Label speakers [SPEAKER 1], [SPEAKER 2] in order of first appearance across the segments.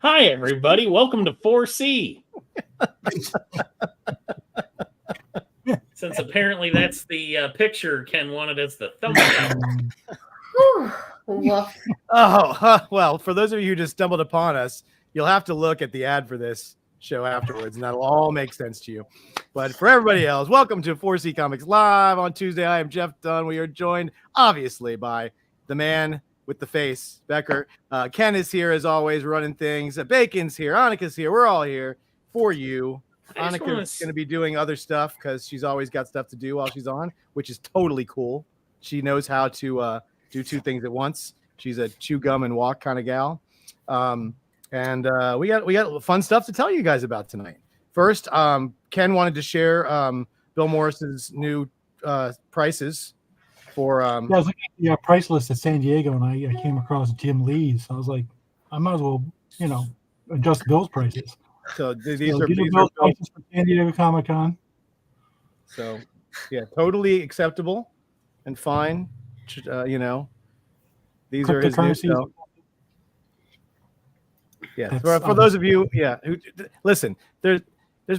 [SPEAKER 1] Hi, everybody. Welcome to 4C. Since apparently that's the picture Ken wanted as the thumbnail.
[SPEAKER 2] Well, for those of you who just stumbled upon us, you'll have to look at the ad for this show afterwards, and that'll all make sense to you. But for everybody else, welcome to 4C Comics Live on Tuesday. I am Jeff Dunn. We are joined, obviously, by the man with the face, Becker. Ken is here, as always, running things. Bacon's here. Annika's here. We're all here for you. Annika's going to be doing other stuff because she's always got stuff to do while she's on, which is totally cool. She knows how to do two things at once. She's a chew gum and walk kind of gal. And we got fun stuff to tell you guys about tonight. First, Ken wanted to share Bill Morris's new prices for.
[SPEAKER 3] I was looking at the price list at San Diego, and I came across Jim Lee's. I was like, I might as well, adjust Bill's prices.
[SPEAKER 2] So these are
[SPEAKER 3] Bill's prices for San Diego Comic-Con.
[SPEAKER 2] So, yeah, totally acceptable and fine. These are his new stuff. Yeah, for those of you, who listen, there's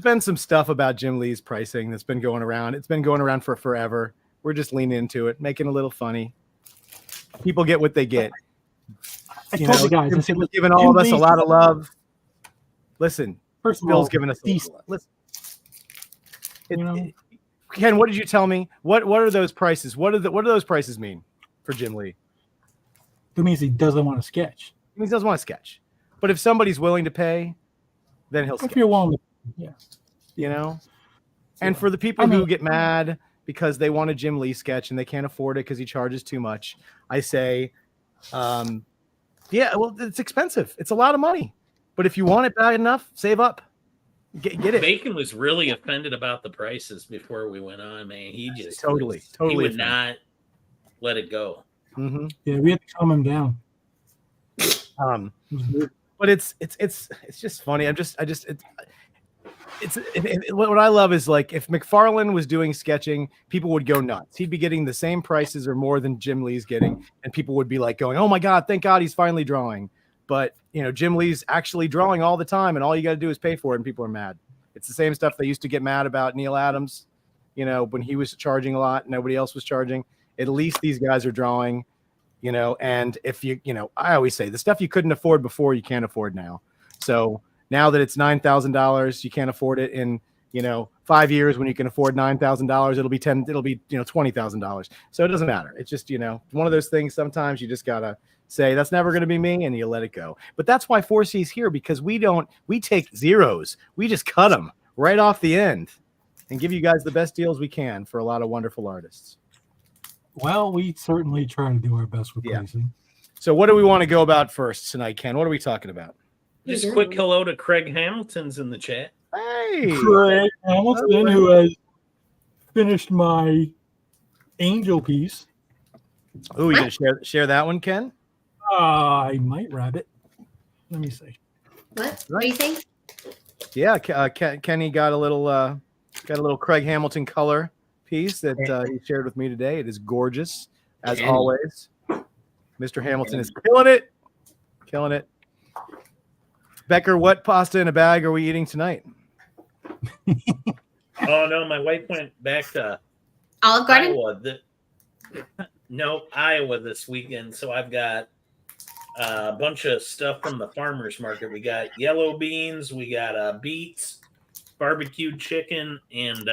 [SPEAKER 2] been some stuff about Jim Lee's pricing that's been going around. It's been going around for forever. We're just leaning into it, making it a little funny. People get what they get.
[SPEAKER 3] I told you guys,
[SPEAKER 2] Jim's giving all of us a lot of love. Listen,
[SPEAKER 3] first of
[SPEAKER 2] Bill's
[SPEAKER 3] all,
[SPEAKER 2] giving us a lot of love. Listen, Ken, what did you tell me? What are those prices? What do those prices mean for Jim Lee?
[SPEAKER 3] It means he doesn't want to sketch.
[SPEAKER 2] It means he doesn't want to sketch. But if somebody's willing to pay, then he'll sketch.
[SPEAKER 3] If you're willing to,
[SPEAKER 2] And for the people who get mad because they want a Jim Lee sketch and they can't afford it because he charges too much, I say, it's expensive. It's a lot of money. But if you want it bad enough, save up. Get it.
[SPEAKER 1] Bacon was really offended about the prices before we went on, man. He just
[SPEAKER 2] totally
[SPEAKER 1] he would not let it go.
[SPEAKER 2] Mm-hmm.
[SPEAKER 3] Yeah, we had to calm him down.
[SPEAKER 2] But it's just funny. What I love is, like, if McFarlane was doing sketching, people would go nuts. He'd be getting the same prices or more than Jim Lee's getting, and people would be like going, "Oh my God, thank God he's finally drawing." But Jim Lee's actually drawing all the time, and all you got to do is pay for it, and people are mad. It's the same stuff they used to get mad about Neil Adams, when he was charging a lot, nobody else was charging. At least these guys are drawing. And if I always say the stuff you couldn't afford before, you can't afford now. So now that it's $9,000, you can't afford it in, 5 years. When you can afford $9,000, it'll be $20,000. So it doesn't matter. It's just, one of those things. Sometimes you just got to say that's never going to be me, and you let it go. But that's why 4C is here, because we take zeros. We just cut them right off the end and give you guys the best deals we can for a lot of wonderful artists.
[SPEAKER 3] Well, we certainly try to do our best with pricing.
[SPEAKER 2] So what do we want to go about first tonight, Ken? What are we talking about?
[SPEAKER 1] Just a quick hello to Craig Hamilton's in the chat.
[SPEAKER 2] Hey!
[SPEAKER 3] Craig Hamilton, who has finished my angel piece.
[SPEAKER 2] Oh, you going to share that one, Ken?
[SPEAKER 3] I might wrap it. Let me see.
[SPEAKER 4] What do you think?
[SPEAKER 2] Yeah, Kenny got a little Craig Hamilton color piece that he shared with me today. It is gorgeous, as always. Mr. Hamilton is killing it. Becker, what pasta in a bag are we eating tonight?
[SPEAKER 1] Oh no, my wife went back to
[SPEAKER 4] Olive Garden.
[SPEAKER 1] Iowa this weekend, so I've got a bunch of stuff from the farmers market. We got yellow beans, we got beets, barbecued chicken, and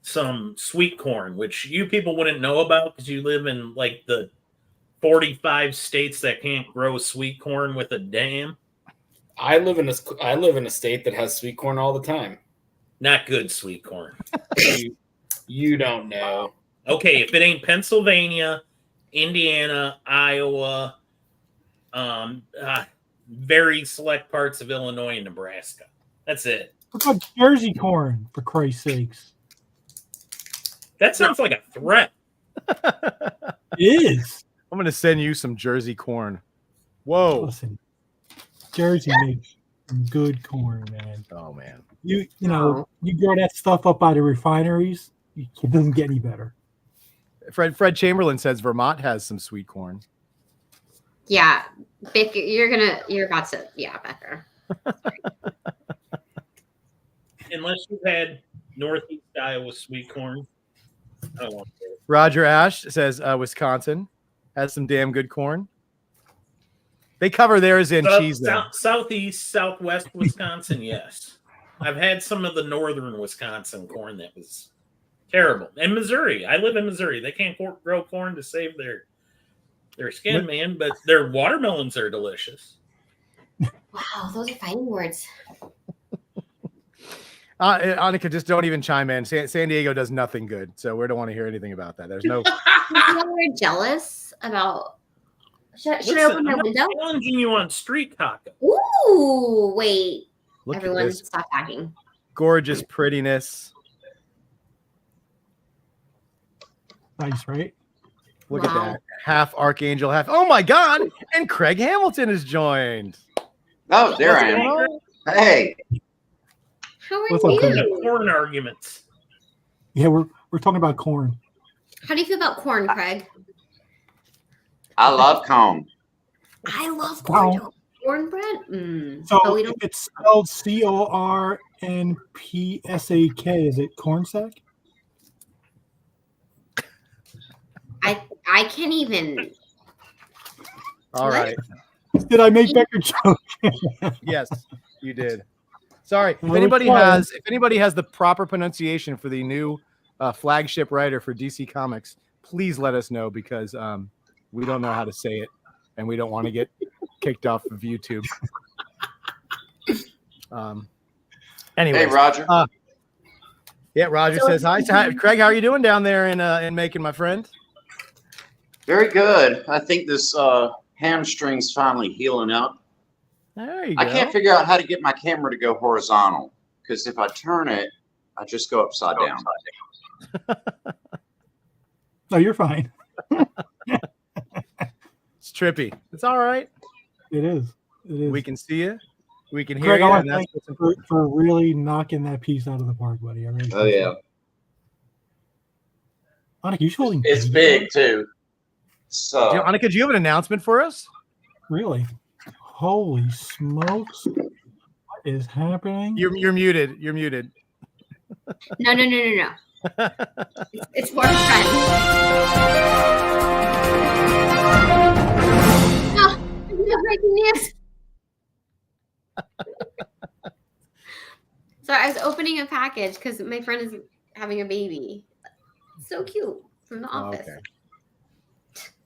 [SPEAKER 1] some sweet corn, which you people wouldn't know about because you live in like the 45 states that can't grow sweet corn with a dam.
[SPEAKER 5] I live in a state that has sweet corn all the time.
[SPEAKER 1] Not good sweet corn.
[SPEAKER 5] You don't know.
[SPEAKER 1] Okay, if it ain't Pennsylvania, Indiana, Iowa, very select parts of Illinois and Nebraska. That's it.
[SPEAKER 3] What about Jersey corn, for Christ's sakes?
[SPEAKER 1] That sounds like a threat.
[SPEAKER 3] It is.
[SPEAKER 2] I'm going to send you some Jersey corn. Whoa.
[SPEAKER 3] Listen, Jersey makes some good corn, man.
[SPEAKER 2] Oh, man.
[SPEAKER 3] You grow that stuff up by the refineries, it doesn't get any better.
[SPEAKER 2] Fred Chamberlain says Vermont has some sweet corn.
[SPEAKER 4] Yeah, Vic, you're about to, yeah, Becker.
[SPEAKER 1] Unless you've had Northeast Iowa sweet corn. I don't want it.
[SPEAKER 2] Roger Ash says Wisconsin has some damn good corn. They cover theirs in cheese, though.
[SPEAKER 1] Southeast, Southwest Wisconsin, yes. I've had some of the northern Wisconsin corn that was terrible. And Missouri. I live in Missouri. They can't grow corn to save their skin, man, but their watermelons are delicious.
[SPEAKER 4] Wow, those are fighting words.
[SPEAKER 2] Annika, just don't even chime in. San Diego does nothing good, so we don't want to hear anything about that. There's no.
[SPEAKER 4] We're jealous about. Should I open my window?
[SPEAKER 1] I'm challenging you on street taco.
[SPEAKER 4] Ooh, wait.
[SPEAKER 2] Look
[SPEAKER 4] Everyone,
[SPEAKER 2] at this
[SPEAKER 4] stop talking.
[SPEAKER 2] gorgeous prettiness.
[SPEAKER 3] Nice, right?
[SPEAKER 2] Look at that. Half Archangel, half. Oh my God! And Craig Hamilton has joined.
[SPEAKER 6] Oh, there I am. Hey.
[SPEAKER 4] How are
[SPEAKER 3] What's up, Craig?
[SPEAKER 4] you?
[SPEAKER 1] Corn arguments.
[SPEAKER 3] Yeah, we're talking about corn.
[SPEAKER 4] How do you feel about corn, Craig?
[SPEAKER 6] I love corn.
[SPEAKER 4] I love
[SPEAKER 3] Wow.
[SPEAKER 4] corn. Cornbread?
[SPEAKER 3] So
[SPEAKER 4] But we
[SPEAKER 3] if
[SPEAKER 4] don't.
[SPEAKER 3] it's spelled CORNPSAK, is it corn sack?
[SPEAKER 4] I can't even.
[SPEAKER 2] All
[SPEAKER 4] What?
[SPEAKER 2] right.
[SPEAKER 3] Did I make Becker joke?
[SPEAKER 2] Yes, you did. Sorry. If
[SPEAKER 3] Well,
[SPEAKER 2] anybody
[SPEAKER 3] fine.
[SPEAKER 2] has the proper pronunciation for the new flagship writer for DC Comics, please let us know because we don't know how to say it and we don't want to get kicked off of YouTube. Anyway,
[SPEAKER 6] Hey, Roger.
[SPEAKER 2] yeah, Roger says hi. Craig, how are you doing down there in Macon, my friend?
[SPEAKER 6] Very good. I think this hamstring's finally healing up.
[SPEAKER 2] There you
[SPEAKER 6] I
[SPEAKER 2] go.
[SPEAKER 6] can't figure out how to get my camera to go horizontal because if I turn it, I just go upside down.
[SPEAKER 3] No, you're fine.
[SPEAKER 2] It's trippy. It's all right.
[SPEAKER 3] It is. It is.
[SPEAKER 2] We can see you. We can hear
[SPEAKER 3] Craig, I
[SPEAKER 2] you.
[SPEAKER 3] want
[SPEAKER 2] And
[SPEAKER 3] to
[SPEAKER 2] that's
[SPEAKER 3] thank you
[SPEAKER 2] what's important.
[SPEAKER 3] for really knocking that piece out of the park, buddy. I really
[SPEAKER 6] Oh, yeah.
[SPEAKER 3] Monica, you holding
[SPEAKER 6] It's big, too. So,
[SPEAKER 2] Annika, do you have an announcement for us?
[SPEAKER 3] Really? Holy smokes. What is happening?
[SPEAKER 2] You're muted. You're muted.
[SPEAKER 4] No. It's for a friend. Oh, I'm not breaking news. So I was opening a package because my friend is having a baby. So cute from the office.
[SPEAKER 2] Okay.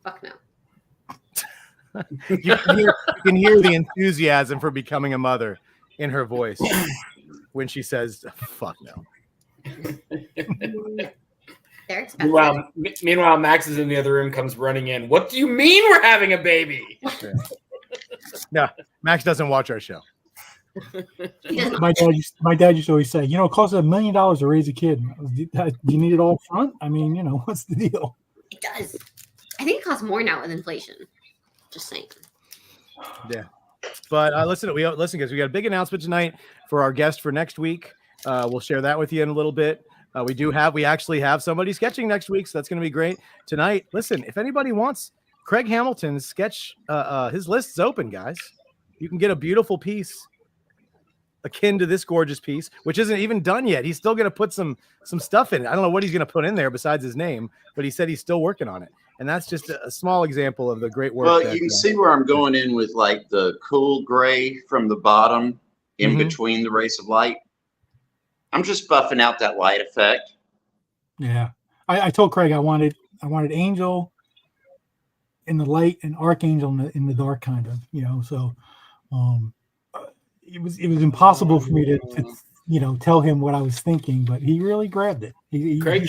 [SPEAKER 4] Fuck no.
[SPEAKER 2] You can hear the enthusiasm for becoming a mother in her voice when she says, fuck no.
[SPEAKER 4] They're expensive.
[SPEAKER 5] Meanwhile, Max is in the other room, comes running in. What do you mean we're having a baby?
[SPEAKER 2] No, Max doesn't watch our show.
[SPEAKER 3] My dad used to always say, it costs $1 million to raise a kid. Do you need it all front? I mean, what's the deal?
[SPEAKER 4] It does. I think it costs more now with inflation. Just saying.
[SPEAKER 2] Yeah. But listen, guys, we got a big announcement tonight for our guest for next week. We'll share that with you in a little bit. We actually have somebody sketching next week, so that's going to be great. Tonight, listen, if anybody wants Craig Hamilton's sketch, his list's open, guys. You can get a beautiful piece akin to this gorgeous piece, which isn't even done yet. He's still going to put some stuff in it. I don't know what he's going to put in there besides his name, but he said he's still working on it. And that's just a small example of the great work.
[SPEAKER 6] well, you can see where I'm going in with like the cool gray from the bottom in between the rays of light. I'm just buffing out that light effect.
[SPEAKER 3] Yeah. I told Craig I wanted Angel in the light and Archangel in the dark, kind of, so it was impossible for me to tell him what I was thinking, but he really grabbed it.
[SPEAKER 5] Craig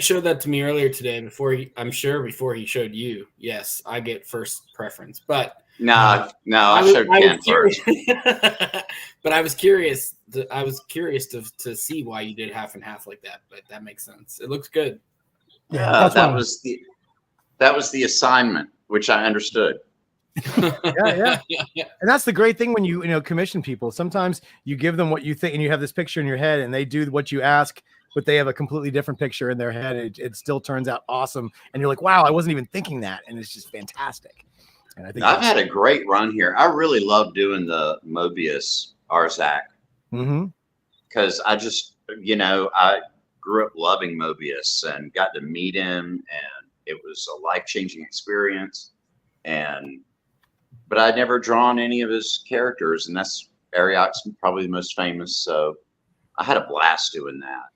[SPEAKER 5] showed that to me earlier today before he showed you. Yes, I get first preference, but
[SPEAKER 6] No, I showed Ken first.
[SPEAKER 5] But I was curious. I was curious to see why you did half and half like that. But that makes sense. It looks good.
[SPEAKER 6] Yeah, that was the assignment, which I understood.
[SPEAKER 2] Yeah. And that's the great thing when you commission people. Sometimes you give them what you think and you have this picture in your head and they do what you ask but they have a completely different picture in their head. It still turns out awesome. And you're like, wow, I wasn't even thinking that. And it's just fantastic. And I think
[SPEAKER 6] I've had a great run here. I really love doing the Mobius Arzak because I just, I grew up loving Mobius and got to meet him, and it was a life-changing experience. But I'd never drawn any of his characters, and that's Ariok's probably the most famous. So I had a blast doing that.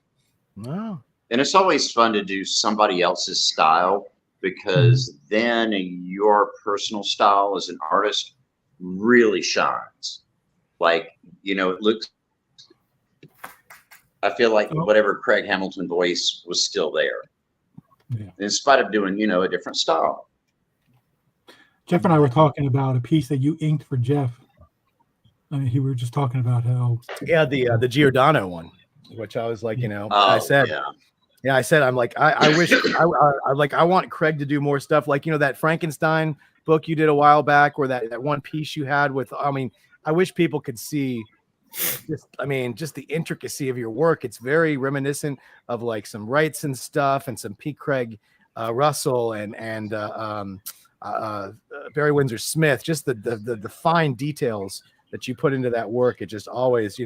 [SPEAKER 2] Wow.
[SPEAKER 6] And it's always fun to do somebody else's style, because then your personal style as an artist really shines. Like, it looks, I feel like whatever Craig Hamilton voice was still there, in spite of doing, a different style.
[SPEAKER 3] Jeff and I were talking about a piece that you inked for Jeff. We were just talking about how.
[SPEAKER 2] Yeah, the Giordano one, which I was like, I said, I said, I'm like, I wish, I want Craig to do more stuff. Like, that Frankenstein book you did a while back, or that one piece you had with, I wish people could see just the intricacy of your work. It's very reminiscent of like some Wrights and stuff, and some P. Craig Russell and Barry Windsor Smith, just the fine details that you put into that work. It just always,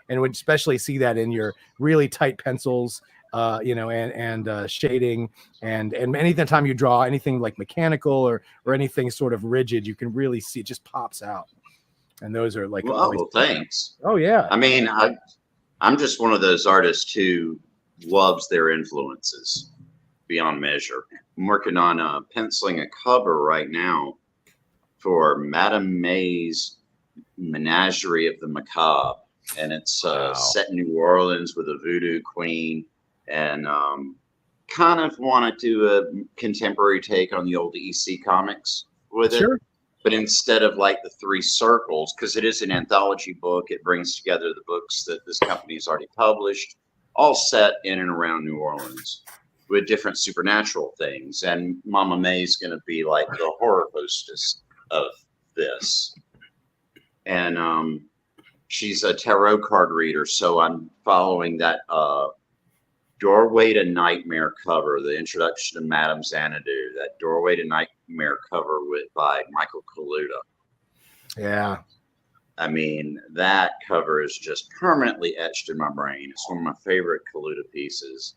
[SPEAKER 2] and would especially see that in your really tight pencils, and shading, and anytime you draw anything like mechanical or anything sort of rigid, you can really see it just pops out. And those are like,
[SPEAKER 6] well, thanks.
[SPEAKER 2] Oh yeah.
[SPEAKER 6] I'm just one of those artists who loves their influences beyond measure. I'm working on penciling a cover right now for Madame May's Menagerie of the Macabre, and it's set in New Orleans with a voodoo queen, and kind of want to do a contemporary take on the old EC comics with it. But instead of like the 3 circles, because it is an anthology book, it brings together the books that this company's already published, all set in and around New Orleans with different supernatural things. And Mama May's going to be like the horror hostess of this. And she's a tarot card reader, so I'm following that Doorway to Nightmare cover, the introduction to Madame Xanadu, that Doorway to Nightmare cover by Michael Kaluta.
[SPEAKER 2] Yeah.
[SPEAKER 6] That cover is just permanently etched in my brain. It's one of my favorite Kaluta pieces.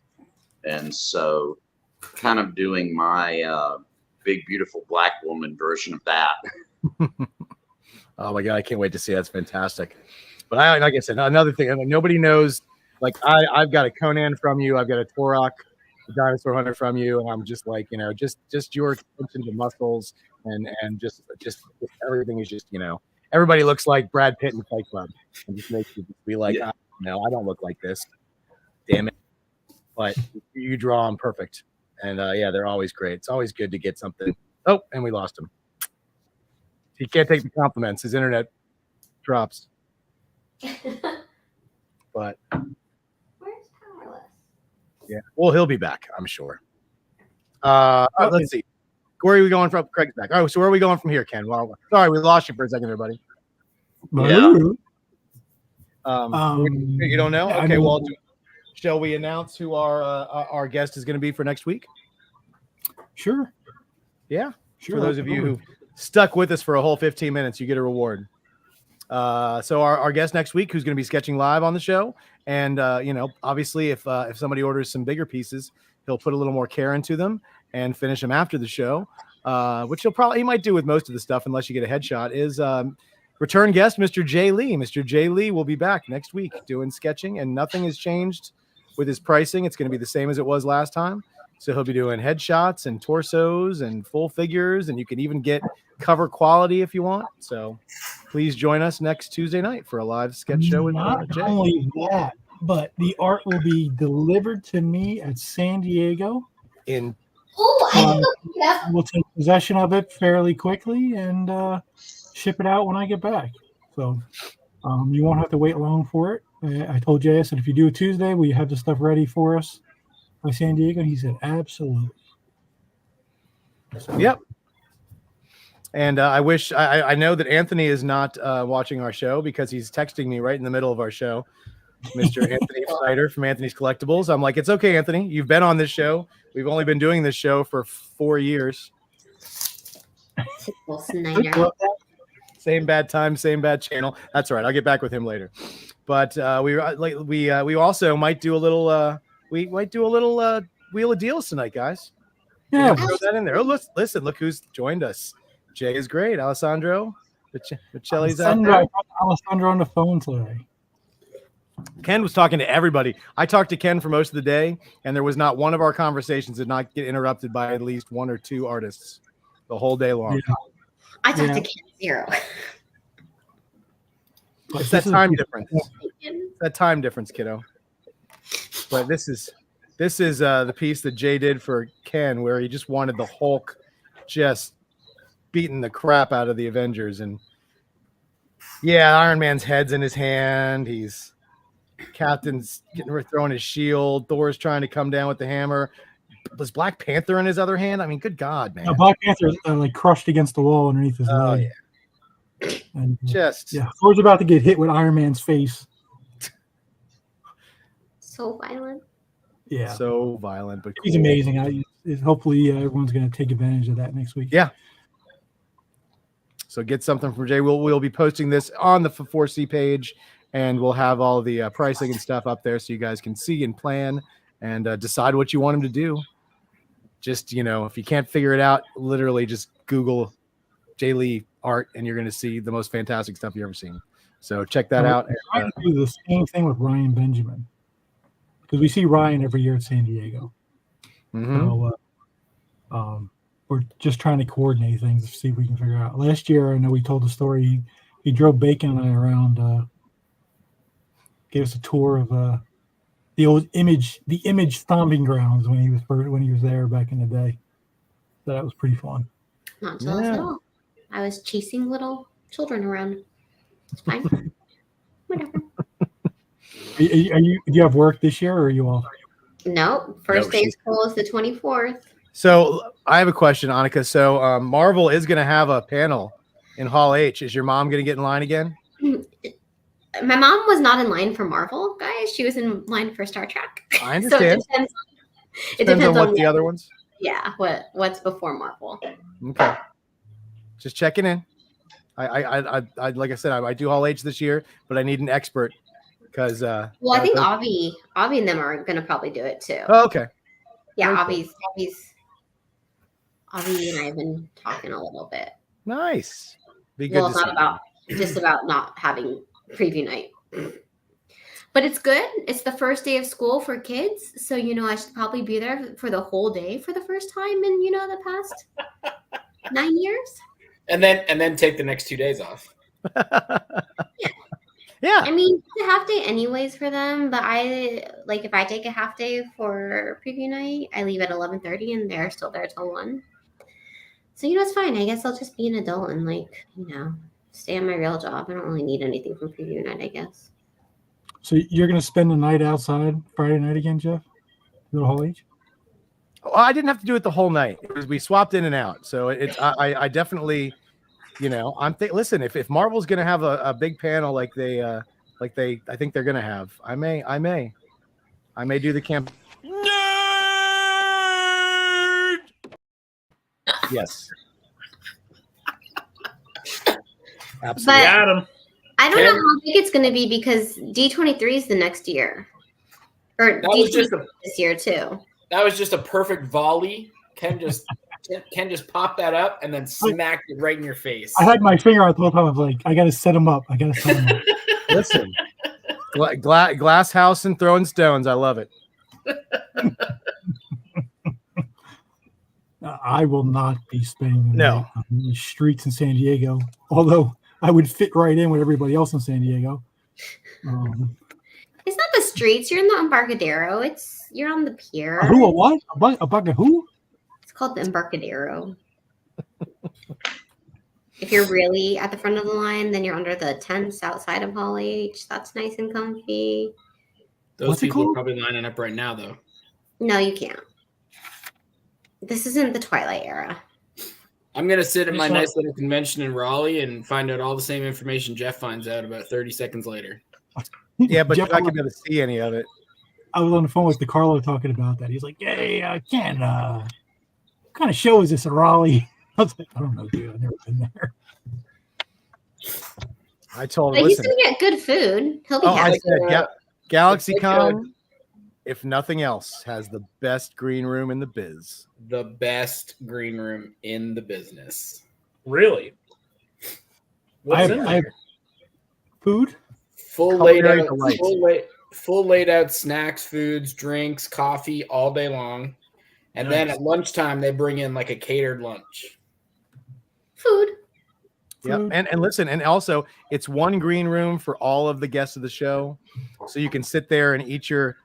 [SPEAKER 6] And so kind of doing my Big Beautiful Black Woman version of that.
[SPEAKER 2] Oh my God, I can't wait to see. That's fantastic. But like I said, another thing, nobody knows. Like I've got a Conan from you, I've got a Torok, the Dinosaur Hunter from you, and I'm just like, just your attention to muscles and just everything is just, everybody looks like Brad Pitt in Fight Club, and just makes you be like, no, I don't look like this. Damn it. But you draw them perfect. And they're always great. It's always good to get something. Oh, and we lost him. He can't take the compliments. His internet drops. But
[SPEAKER 4] where's Powerless?
[SPEAKER 2] Yeah, well, he'll be back, I'm sure. Let's see. Where are we going from? Craig's back. Oh, so where are we going from here, Ken? Well, sorry, we lost you for a second, everybody.
[SPEAKER 6] Yeah.
[SPEAKER 2] You don't know? Okay, well, shall we announce who our guest is going to be for next week?
[SPEAKER 3] Sure.
[SPEAKER 2] Yeah.
[SPEAKER 3] Sure.
[SPEAKER 2] For those of you who stuck with us for a whole 15 minutes, you get a reward. So our guest next week, who's going to be sketching live on the show, and obviously if somebody orders some bigger pieces, he'll put a little more care into them and finish them after the show, which he might do with most of the stuff unless you get a headshot. Is return guest Mr. Jay Lee. Mr. Jay Lee will be back next week doing sketching, and nothing has changed with his pricing. It's going to be the same as it was last time. So he'll be doing headshots and torsos and full figures, and you can even get cover quality if you want. So please join us next Tuesday night for a live sketch show with Jay.
[SPEAKER 3] Not only that, but the art will be delivered to me at San Diego. We'll take possession of it fairly quickly and ship it out when I get back. So you won't have to wait long for it. I told Jay, I said, if you do it Tuesday, will you have the stuff ready for us by San Diego? He said, absolutely.
[SPEAKER 2] Yep. And I know that Anthony is not watching our show because he's texting me right in the middle of our show. Mr. Anthony Snyder from Anthony's Collectibles. I'm like, it's okay, Anthony. You've been on this show. We've only been doing this show for 4 years.
[SPEAKER 4] Snyder.
[SPEAKER 2] Same bad time, same bad channel. That's all right. I'll get back with him later. But we also might do a little Wheel of Deals tonight, guys.
[SPEAKER 3] Yeah.
[SPEAKER 2] Throw that in there. Oh, listen, look who's joined us. Jay is great. Alessandro, Michelli's out there.
[SPEAKER 3] Alessandro on the phone today.
[SPEAKER 2] Ken was talking to everybody. I talked to Ken for most of the day, and there was not one of our conversations that did not get interrupted by at least 1 or 2 artists the whole day long.
[SPEAKER 3] Yeah.
[SPEAKER 4] I talked to Ken 0.
[SPEAKER 2] It's that time difference. That time difference, kiddo. But this is the piece that Jay did for Ken, where he just wanted the Hulk just beating the crap out of the Avengers. And yeah, Iron Man's head's in his hand. Captain's throwing his shield. Thor's trying to come down with the hammer. Was Black Panther in his other hand? I mean, good God, man.
[SPEAKER 3] Black Panther's like crushed against the wall underneath his leg.
[SPEAKER 2] Yeah.
[SPEAKER 3] And
[SPEAKER 2] Just
[SPEAKER 3] Thor's about to get hit with Iron Man's face.
[SPEAKER 4] So violent.
[SPEAKER 3] Yeah.
[SPEAKER 2] So violent, but cool.
[SPEAKER 3] He's amazing. Hopefully everyone's going to take advantage of that next week.
[SPEAKER 2] Yeah. So get something from Jay. We'll be posting this on the 4C page, and we'll have all the pricing and stuff up there so you guys can see and plan and decide what you want him to do. Just, if you can't figure it out, literally just Google Jay Lee art, and you're going to see the most fantastic stuff you've ever seen. So check that out.
[SPEAKER 3] I'm trying to do the same thing with Ryan Benjamin, because we see Ryan every year at San Diego.
[SPEAKER 2] Mm-hmm.
[SPEAKER 3] So we're just trying to coordinate things to see if we can figure out. Last year, I know we told the story. He drove Bacon and I around, gave us a tour of the old image stomping grounds when he was there back in the day. So that was pretty fun.
[SPEAKER 4] Not jealous at all. I was chasing little children around. It's fine. Whatever.
[SPEAKER 3] Do you have work this year, or are you off?
[SPEAKER 4] No, first day of school is the 24th.
[SPEAKER 2] So I have a question, Annika. So Marvel is going to have a panel in Hall H. Is your mom going to get in line again?
[SPEAKER 4] My mom was not in line for Marvel, guys. She was in line for Star Trek.
[SPEAKER 2] I understand.
[SPEAKER 4] So it depends on
[SPEAKER 2] what the other ones.
[SPEAKER 4] Yeah, what's before Marvel.
[SPEAKER 2] Okay. Just checking in. I like I said, I do Hall H this year, but I need an expert because.
[SPEAKER 4] I think Avi and them are going to probably do it too.
[SPEAKER 2] Oh, okay.
[SPEAKER 4] Yeah, Avi and I have been talking a little bit.
[SPEAKER 2] Nice. Be good.
[SPEAKER 4] Well, it's not about not having preview night. But it's good. It's the first day of school for kids. So, I should probably be there for the whole day for the first time in, the past 9 years.
[SPEAKER 5] And then take the next 2 days off.
[SPEAKER 2] Yeah.
[SPEAKER 4] I mean, it's a half day anyways for them. But if I take a half day for preview night, I leave at 11:30 and they're still there till 1. So, it's fine. I guess I'll just be an adult and stay on my real job. I don't really need anything from preview night, I guess.
[SPEAKER 3] So you're going to spend the night outside Friday night again, Jeff? Go to Hall H?
[SPEAKER 2] Oh, I didn't have to do it the whole night. We swapped in and out. So I definitely, listen, if Marvel's going to have a big panel like I think they're going to have, I may do the camp. Nerd! Yes. Absolutely.
[SPEAKER 1] Got him.
[SPEAKER 4] I don't know how big it's going to be because D23 is the next year. Or D23 this year too.
[SPEAKER 5] That was just a perfect volley. Ken just popped that up and then smacked it right in your face.
[SPEAKER 3] I had my finger out the whole time. I was like, I got to set him up.
[SPEAKER 2] Listen, glass house and throwing stones. I love it.
[SPEAKER 3] I will not be spending the night on the streets in San Diego, although I would fit right in with everybody else in San Diego.
[SPEAKER 4] It's not the streets. You're in the Embarcadero. You're on the pier.
[SPEAKER 3] Who? A what? A bucket? Who?
[SPEAKER 4] It's called the Embarcadero. If you're really at the front of the line, then you're under the tents outside of Hall H. That's nice and comfy.
[SPEAKER 5] Those people are probably lining up right now, though.
[SPEAKER 4] No, you can't. This isn't the Twilight era.
[SPEAKER 5] I'm going to sit at my nice little convention in Raleigh and find out all the same information Jeff finds out about 30 seconds later.
[SPEAKER 2] Yeah, but
[SPEAKER 3] Jeff,
[SPEAKER 2] you're not gonna be able to see any of it.
[SPEAKER 3] I was on the phone with DeCarlo talking about that. He's like, "Hey, Ken, what kind of show is this at Raleigh?" I was like, "I don't know, dude. I've never been there."
[SPEAKER 2] I told
[SPEAKER 4] But
[SPEAKER 2] him,
[SPEAKER 4] he's
[SPEAKER 2] listen.
[SPEAKER 4] gonna get good food. He'll be
[SPEAKER 2] Oh, I
[SPEAKER 4] happy.
[SPEAKER 2] said, Galaxy
[SPEAKER 5] It's like
[SPEAKER 2] Con, if nothing else, has the best green room in the biz.
[SPEAKER 5] The best green room in the business.
[SPEAKER 1] Really? What's in
[SPEAKER 3] I have
[SPEAKER 1] there?
[SPEAKER 3] food.
[SPEAKER 5] Full laid
[SPEAKER 2] Culinary
[SPEAKER 5] out,
[SPEAKER 2] delight.
[SPEAKER 5] full laid out snacks, foods, drinks, coffee all day long. And then
[SPEAKER 1] Nice.
[SPEAKER 5] at lunchtime they bring in like a catered lunch.
[SPEAKER 4] Food.
[SPEAKER 2] Yeah, and listen, and also it's one green room for all of the guests of the show, so you can sit there and eat your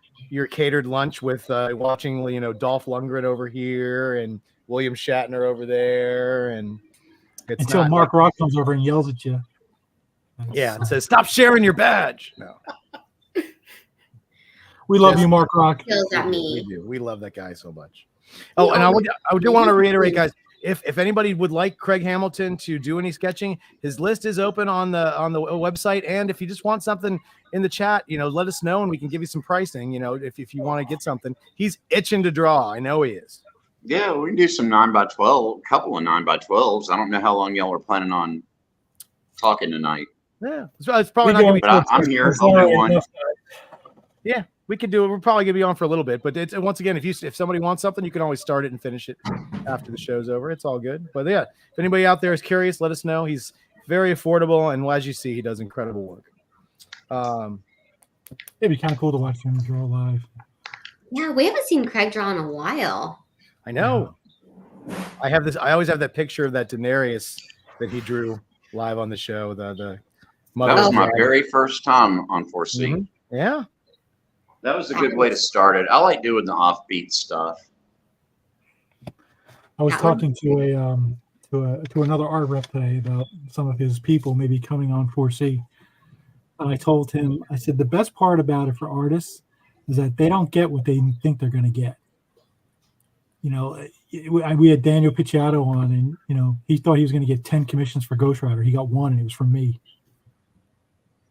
[SPEAKER 2] catered lunch with watching Dolph Lundgren over here and William Shatner over there, and it's
[SPEAKER 3] Until
[SPEAKER 2] not
[SPEAKER 3] Mark Rock comes over and yells at you.
[SPEAKER 2] yeah, it says stop sharing your badge. No,
[SPEAKER 3] We love you, Mark Rock.
[SPEAKER 4] Yells at
[SPEAKER 2] we
[SPEAKER 4] me.
[SPEAKER 2] do. We love that guy so much. Oh, and I do want to reiterate, guys. If anybody would like Craig Hamilton to do any sketching, his list is open on the website. And if you just want something in the chat, let us know and we can give you some pricing. If you want to get something, he's itching to draw. I know he is.
[SPEAKER 6] Yeah, we can do some 9x12, a couple of 9x12s. I don't know how long y'all are planning on talking tonight.
[SPEAKER 2] Yeah, it's probably not going to be.
[SPEAKER 6] But I'm here. I'll do one.
[SPEAKER 2] Yeah, we could do it. We're probably gonna be on for a little bit, but it's once again, if somebody wants something, you can always start it and finish it after the show's over. It's all good. But yeah, if anybody out there is curious, let us know. He's very affordable, and as you see, he does incredible work.
[SPEAKER 3] It'd be kind of cool to watch him draw live.
[SPEAKER 4] Yeah, we haven't seen Craig draw in a while.
[SPEAKER 2] I know. I have this. I always have that picture of that Daenerys that he drew live on the show. The mother.
[SPEAKER 6] That was my very first time on 4C.
[SPEAKER 2] Mm-hmm. Yeah.
[SPEAKER 6] That was a good way to start it. I like doing the offbeat stuff.
[SPEAKER 3] I was talking to another art rep today about some of his people maybe coming on 4C. And I told him, I said, the best part about it for artists is that they don't get what they think they're going to get. We had Daniel Picciotto on, and, he thought he was going to get 10 commissions for Ghost Rider. He got one, and it was from me.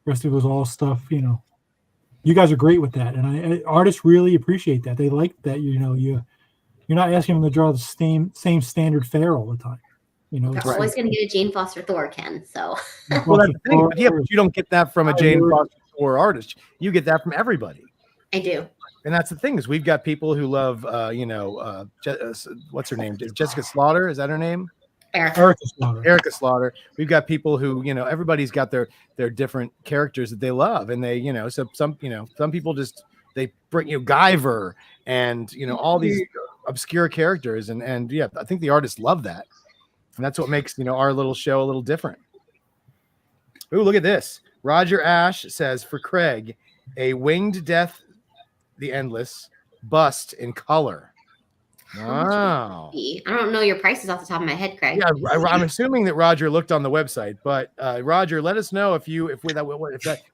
[SPEAKER 3] The rest of it was all stuff, You guys are great with that, and artists really appreciate that. They like that. You're not asking them to draw the same standard fare all the time.
[SPEAKER 4] They're always going to get a Jane Foster Thor, Ken. So
[SPEAKER 2] well, that's the thing. Yeah, but you don't get that from a Jane Foster Thor artist. You get that from everybody.
[SPEAKER 4] I do.
[SPEAKER 2] And that's the thing is we've got people who love, what's her name? Jessica Slaughter. Is that her name? Erica Slaughter. We've got people who, everybody's got their different characters that they love, and they, so some people just they bring Guyver and all these obscure characters, and yeah, I think the artists love that, and that's what makes our little show a little different. Ooh, look at this. Roger Ash says for Craig, a Winged Death, the Endless bust in color. Wow.
[SPEAKER 4] I don't know your prices off the top of my head, Craig.
[SPEAKER 2] Yeah, I'm assuming that Roger looked on the website, but Roger, let us know if you've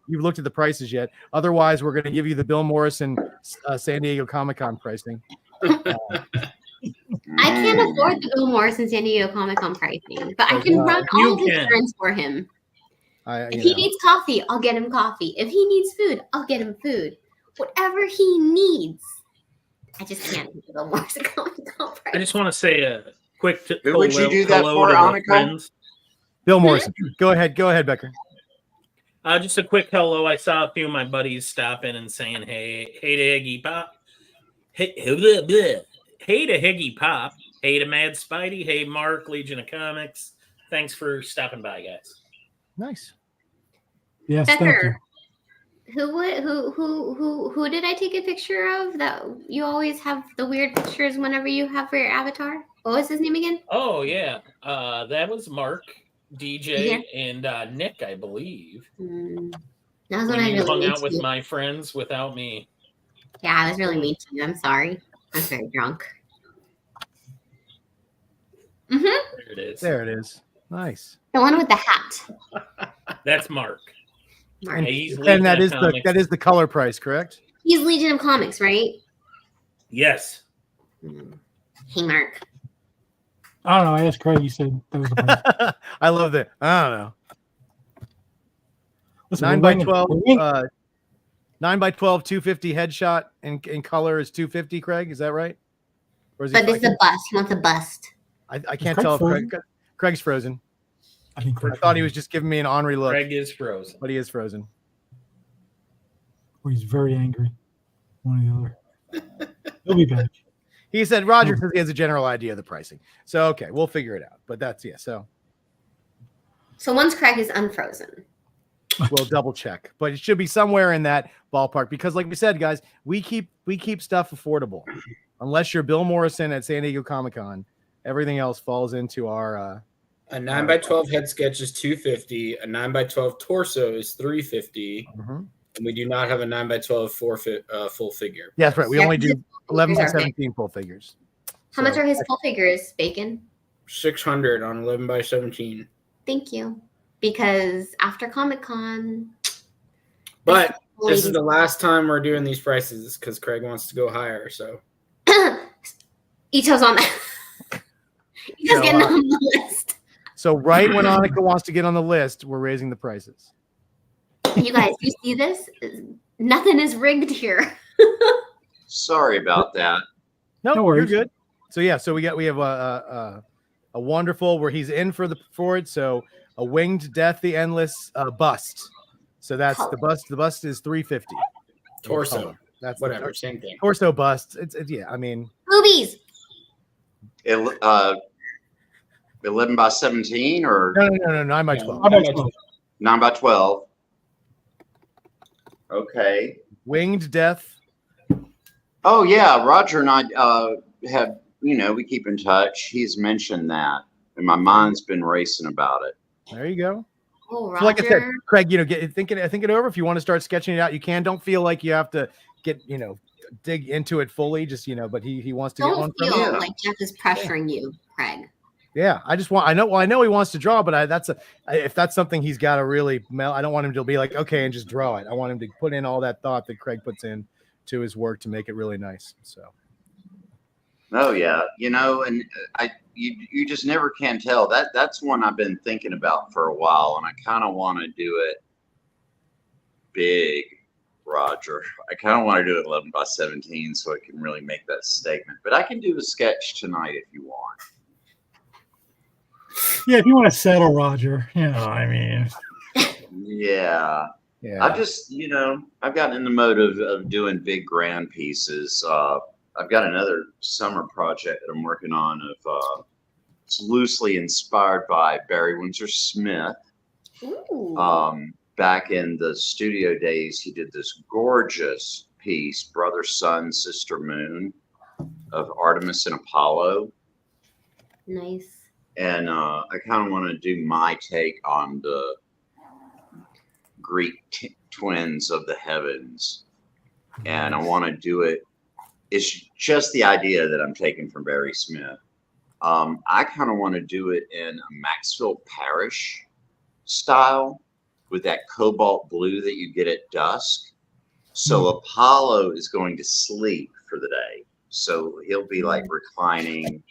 [SPEAKER 2] looked at the prices yet. Otherwise, we're going to give you the Bill Morrison San Diego Comic-Con pricing.
[SPEAKER 4] I can't afford the Bill Morrison San Diego Comic-Con pricing, but I can run all of his errands for him. If he needs coffee, I'll get him coffee. If he needs food, I'll get him food. Whatever he needs. I just can't do Bill Morrison Comic-Con price.
[SPEAKER 1] I just want to say a quick
[SPEAKER 6] Who would you do that for, Annika?
[SPEAKER 2] Bill Morrison. Go ahead, Becker.
[SPEAKER 1] Just a quick hello. I saw a few of my buddies stop in and saying, hey to Higgy Pop. Hey to Higgy Pop. Hey to Mad Spidey. Hey, Mark, Legion of Comics. Thanks for stopping by, guys.
[SPEAKER 2] Nice.
[SPEAKER 3] Yes, thank you.
[SPEAKER 4] Who did I take a picture of that you always have the weird pictures whenever you have for your avatar? What was his name again?
[SPEAKER 1] Oh, yeah. That was Mark, DJ, and Nick, I believe.
[SPEAKER 4] That was when
[SPEAKER 1] I
[SPEAKER 4] really
[SPEAKER 1] hung out with my friends without me.
[SPEAKER 4] Yeah, I was really mean to you. I'm sorry. I'm very drunk.
[SPEAKER 1] There it is.
[SPEAKER 2] There it is. Nice.
[SPEAKER 4] The one with the hat.
[SPEAKER 1] That's Mark.
[SPEAKER 2] And that is the color price, correct?
[SPEAKER 4] He's Legion of Comics, right?
[SPEAKER 1] Yes.
[SPEAKER 4] Hey, Mark.
[SPEAKER 3] I don't know. I asked Craig. He said that was the price.
[SPEAKER 2] I love that. I don't know.
[SPEAKER 3] Listen,
[SPEAKER 2] 9x12. 9x12, 250 headshot in color is 250. Craig, is that right? Or is
[SPEAKER 4] But this is a bust. He wants a bust.
[SPEAKER 2] I can't
[SPEAKER 3] Craig
[SPEAKER 2] tell if
[SPEAKER 3] frozen?
[SPEAKER 2] Craig's frozen.
[SPEAKER 3] I think
[SPEAKER 2] I thought he was just giving me an ornery look,
[SPEAKER 1] Greg is frozen.
[SPEAKER 2] but he is frozen.
[SPEAKER 3] Or he's very angry. One or the other. He'll be back.
[SPEAKER 2] He said Roger says he has a general idea of the pricing. So okay, we'll figure it out. But that's so
[SPEAKER 4] once Craig is unfrozen.
[SPEAKER 2] we'll double check. But it should be somewhere in that ballpark because like we said, guys, we keep stuff affordable. Unless you're Bill Morrison at San Diego Comic-Con, everything else falls into our
[SPEAKER 5] a 9x12 head sketch is $250. A 9x12 torso is $350.
[SPEAKER 2] Mm-hmm.
[SPEAKER 5] And we do not have a 9x12 full figure.
[SPEAKER 2] Yeah, that's right. We only do 11 by
[SPEAKER 4] are
[SPEAKER 2] 17 full figures.
[SPEAKER 4] How much are his full figures, Bacon?
[SPEAKER 5] $600 on 11x17.
[SPEAKER 4] Thank you. Because after Comic-Con.
[SPEAKER 5] But this is the last time we're doing these prices because Craig wants to go higher. So
[SPEAKER 4] Ito's on that. Ito's getting on the list.
[SPEAKER 2] So right when Annika wants to get on the list, we're raising the prices.
[SPEAKER 4] You guys, you see this? Nothing is rigged here.
[SPEAKER 6] Sorry about that.
[SPEAKER 2] No,
[SPEAKER 3] No
[SPEAKER 2] you're
[SPEAKER 3] worries.
[SPEAKER 2] good. So we have a wonderful where he's in for it. So a Winged Death the Endless bust. So that's the bust. The bust is $350.
[SPEAKER 5] torso.
[SPEAKER 2] That's
[SPEAKER 5] Whatever, same thing.
[SPEAKER 2] Torso bust. It's I mean
[SPEAKER 4] Movies.
[SPEAKER 6] 11 by 17 or
[SPEAKER 2] no 9x12.
[SPEAKER 3] 9x12.
[SPEAKER 6] 9 by 12. Okay.
[SPEAKER 2] Winged Death.
[SPEAKER 6] Oh yeah, Roger and I have, we keep in touch. He's mentioned that, and my mind's been racing about it.
[SPEAKER 2] There you go.
[SPEAKER 4] Oh, Roger.
[SPEAKER 2] So like I said, Craig, think it over. If you want to start sketching it out, you can. Don't feel like you have to get, dig into it fully. Just, but he wants to get one
[SPEAKER 4] Don't
[SPEAKER 2] from
[SPEAKER 4] feel
[SPEAKER 2] you.
[SPEAKER 4] like Jeff is pressuring you, Craig.
[SPEAKER 2] Yeah, I know he wants to draw, but if that's something he's got to really I don't want him to be like, okay, and just draw it. I want him to put in all that thought that Craig puts in to his work to make it really nice. So.
[SPEAKER 6] Oh yeah, and you just never can tell. That's one I've been thinking about for a while, and I kind of want to do it big, Roger. I kind of want to do it 11 by 17 so I can really make that statement. But I can do a sketch tonight if you want.
[SPEAKER 3] Yeah, if you want to settle, Roger, I mean.
[SPEAKER 6] Yeah. I've just, I've gotten in the mode of doing big grand pieces. I've got another summer project that I'm working on it's loosely inspired by Barry Windsor Smith.
[SPEAKER 4] Ooh.
[SPEAKER 6] Back in the studio days, he did this gorgeous piece, Brother, Sun, Sister, Moon, of Artemis and Apollo.
[SPEAKER 4] Nice.
[SPEAKER 6] And I kind of want to do my take on the Greek twins of the heavens. And I want to do it. It's just the idea that I'm taking from Barry Smith. I kind of want to do it in a Maxfield Parrish style with that cobalt blue that you get at dusk. So Apollo is going to sleep for the day. So he'll be like reclining,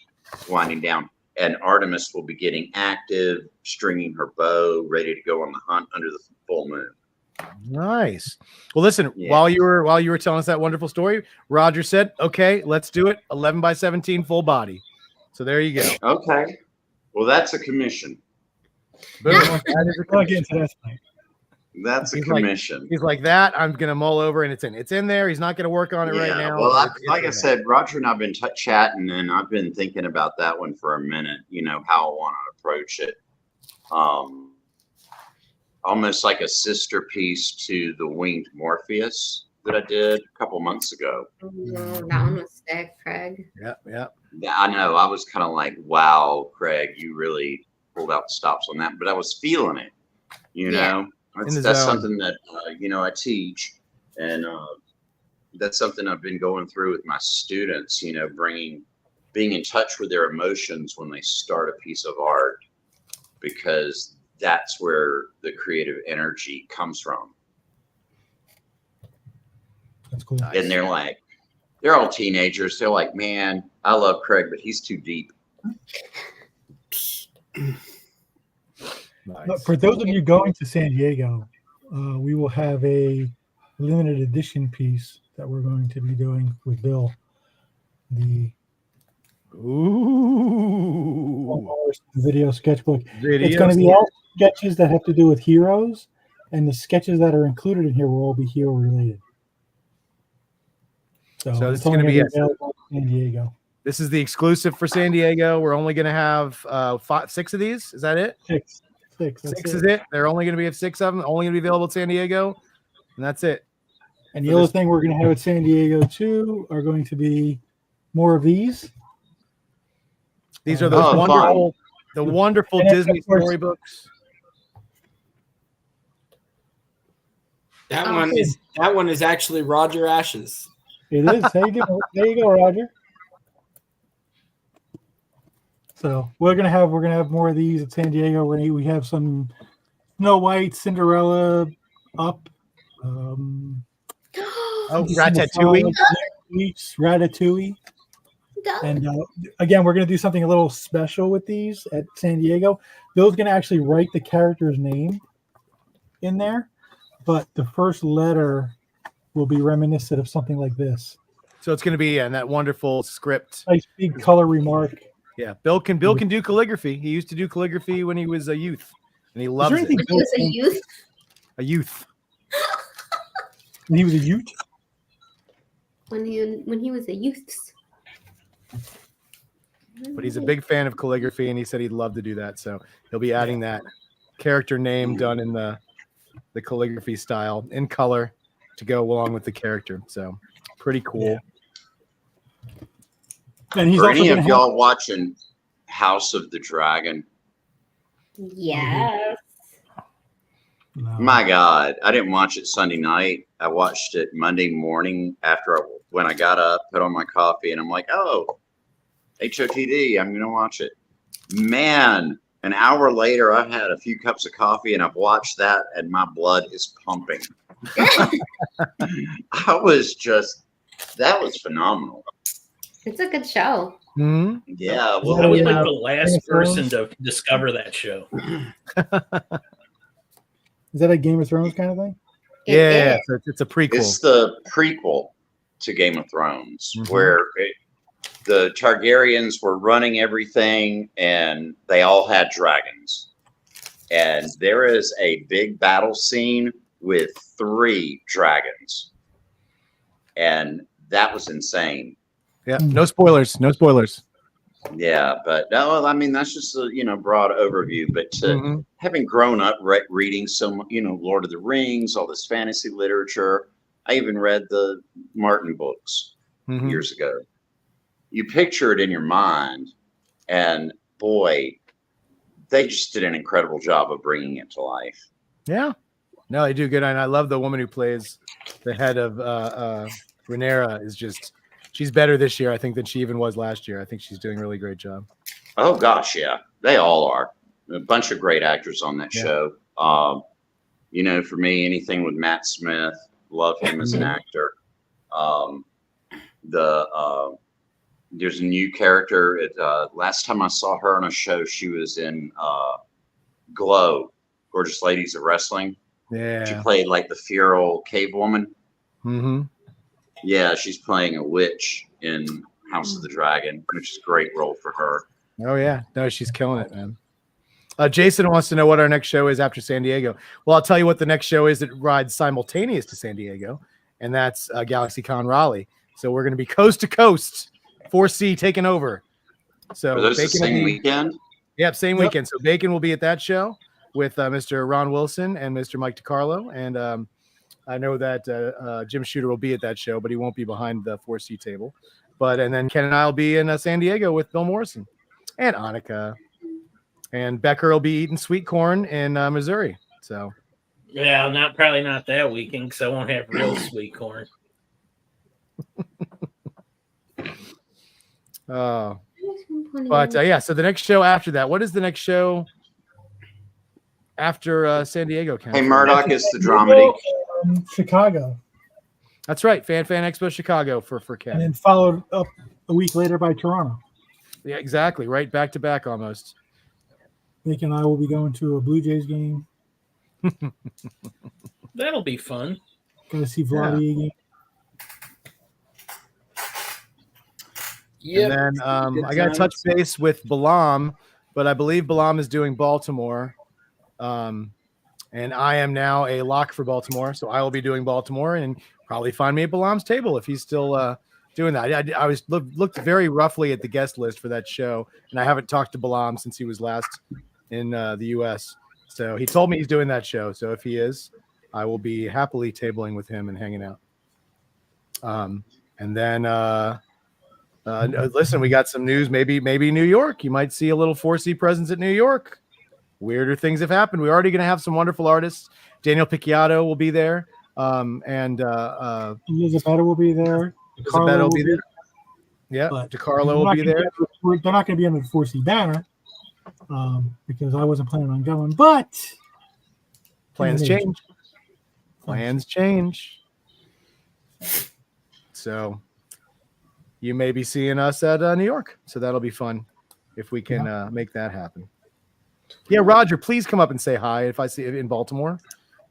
[SPEAKER 6] winding down. And Artemis will be getting active, stringing her bow, ready to go on the hunt under the full moon.
[SPEAKER 2] Nice. Well, listen, while you were telling us that wonderful story, Roger said, okay, let's do it. 11 by 17 full body. So there you go.
[SPEAKER 6] Okay. Well, that's a commission.
[SPEAKER 2] Boom.
[SPEAKER 3] I'll get into that tonight.
[SPEAKER 6] That's a commission.
[SPEAKER 2] He's like that. I'm going to mull over and it's in there. He's not going to work on it right now.
[SPEAKER 6] Well, like I said, Roger and I've been chatting and I've been thinking about that one for a minute, how I want to approach it. Almost like a sister piece to the Winged Morpheus that I did a couple months ago.
[SPEAKER 4] Oh, that one was sick, Craig.
[SPEAKER 2] Yeah.
[SPEAKER 6] I know. I was kind of like, wow, Craig, you really pulled out the stops on that. But I was feeling it, That's something that, I teach. And that's something I've been going through with my students, being in touch with their emotions when they start a piece of art, because that's where the creative energy comes from.
[SPEAKER 3] That's cool.
[SPEAKER 6] And they're all teenagers. They're like, man, I love Craig, but he's too deep.
[SPEAKER 3] Nice. For those of you going to San Diego, we will have a limited edition piece that we're going to be doing with Bill. The video sketchbook. It's going to be all sketches that have to do with heroes, and the sketches that are included in here will all be hero related. So
[SPEAKER 2] this is going to be
[SPEAKER 3] available in San Diego.
[SPEAKER 2] This is the exclusive for San Diego. We're only going to have 6 of these. Is that it?
[SPEAKER 3] Six.
[SPEAKER 2] Six is it. They're only going to be 6 of them. Only going to be available at San Diego, and that's it.
[SPEAKER 3] And the other thing we're going to have at San Diego too are going to be more of these.
[SPEAKER 2] These are those wonderful Disney storybooks.
[SPEAKER 5] That one is actually Roger Ashes.
[SPEAKER 3] It is. There you go, Roger. So we're gonna have more of these at San Diego. We have some Snow White, Cinderella, Up.
[SPEAKER 2] Ratatouille.
[SPEAKER 3] Ratatouille. And again, we're going to do something a little special with these at San Diego. Bill's going to actually write the character's name in there, but the first letter will be reminiscent of something like this.
[SPEAKER 2] So it's going to be in that wonderful script.
[SPEAKER 3] Nice big color remark.
[SPEAKER 2] Yeah, Bill can do calligraphy. He used to do calligraphy when he was a youth, and he loves it.
[SPEAKER 4] When he was a youth?
[SPEAKER 2] A youth.
[SPEAKER 3] When he was a youth?
[SPEAKER 4] When he was a youth.
[SPEAKER 2] But he's a big fan of calligraphy, and he said he'd love to do that. So he'll be adding that character name done in the calligraphy style in color to go along with the character. So pretty cool.
[SPEAKER 3] Yeah. And he's
[SPEAKER 6] For
[SPEAKER 3] also
[SPEAKER 6] any of y'all watching House of the Dragon?
[SPEAKER 4] Yes.
[SPEAKER 3] No.
[SPEAKER 6] My God, I didn't watch it Sunday night. I watched it Monday morning when I got up, put on my coffee, and I'm like, oh, HOTD, I'm going to watch it. Man, an hour later, I've had a few cups of coffee, and I've watched that, and my blood is pumping. That was phenomenal.
[SPEAKER 4] It's a good show.
[SPEAKER 2] Mm-hmm.
[SPEAKER 6] Yeah.
[SPEAKER 1] Well, I was like the last person to discover that show.
[SPEAKER 3] Is that a Game of Thrones kind of thing?
[SPEAKER 2] Yeah, so it's a prequel.
[SPEAKER 6] It's the prequel to Game of Thrones, where the Targaryens were running everything, and they all had dragons. And there is a big battle scene with 3 dragons, and that was insane.
[SPEAKER 2] Yeah, no spoilers. No spoilers.
[SPEAKER 6] Yeah, but no, I mean that's just a broad overview. But having grown up reading some Lord of the Rings, all this fantasy literature, I even read the Martin books years ago. You picture it in your mind, and boy, they just did an incredible job of bringing it to life.
[SPEAKER 2] Yeah, no, they do good, and I love the woman who plays the head of Rhaenyra. She's better this year, I think, than she even was last year. I think she's doing a really great job.
[SPEAKER 6] Oh, gosh, yeah. They all are. A bunch of great actors on that show. For me, anything with Matt Smith, love him as an actor. There's a new character. Last time I saw her on a show, she was in Glow, Gorgeous Ladies of Wrestling.
[SPEAKER 2] Yeah.
[SPEAKER 6] She played like the feral cave woman.
[SPEAKER 2] Mm-hmm.
[SPEAKER 6] Yeah, she's playing a witch in House of the Dragon, which is a great role for her.
[SPEAKER 2] Oh, yeah. No, she's killing it, man. Jason wants to know what our next show is after San Diego. Well, I'll tell you what the next show is that rides simultaneous to San Diego, and that's GalaxyCon Raleigh. So we're going to be coast to coast, 4C taking over. So
[SPEAKER 6] are those the same weekend?
[SPEAKER 2] Yep, same weekend. So Bacon will be at that show with Mr. Ron Wilson and Mr. Mike DiCarlo, and I know that Jim Shooter will be at that show, but he won't be behind the 4C table. And then Ken and I will be in San Diego with Bill Morrison and Annika. And Becker will be eating sweet corn in Missouri. So,
[SPEAKER 1] yeah, probably not that weekend because I won't have real sweet corn.
[SPEAKER 2] So the next show after that. What is the next show after San Diego?
[SPEAKER 6] Hey, Murdoch is the dramedy.
[SPEAKER 3] Chicago.
[SPEAKER 2] That's right, Fan Expo Chicago for Ken.
[SPEAKER 3] And then followed up a week later by Toronto.
[SPEAKER 2] Yeah, exactly. Right, back to back almost.
[SPEAKER 3] Nick and I will be going to a Blue Jays game.
[SPEAKER 1] That'll be fun.
[SPEAKER 3] Got to see Vladdy again.
[SPEAKER 2] Yep. And then I got to touch base with Balam, but I believe Balam is doing Baltimore. And I am now a lock for Baltimore, so I will be doing Baltimore and probably find me at Balam's table if he's still doing that. I was looked very roughly at the guest list for that show, and I haven't talked to Balam since he was last in the U.S. So he told me he's doing that show. So if he is, I will be happily tabling with him and hanging out. And then listen, we got some news. Maybe New York. You might see a little 4C presence at New York. Weirder things have happened. We're already going to have some wonderful artists. Daniel Picciotto will be there. And
[SPEAKER 3] Elizabeth will be there.
[SPEAKER 2] Elizabeth will be there. Yeah, DeCarlo will be there.
[SPEAKER 3] They're not going to be under the 4C banner because I wasn't planning on going. But
[SPEAKER 2] plans change. Plans change. So you may be seeing us at New York. So that'll be fun if we can make that happen. Yeah, Roger, please come up and say hi if I see it in Baltimore.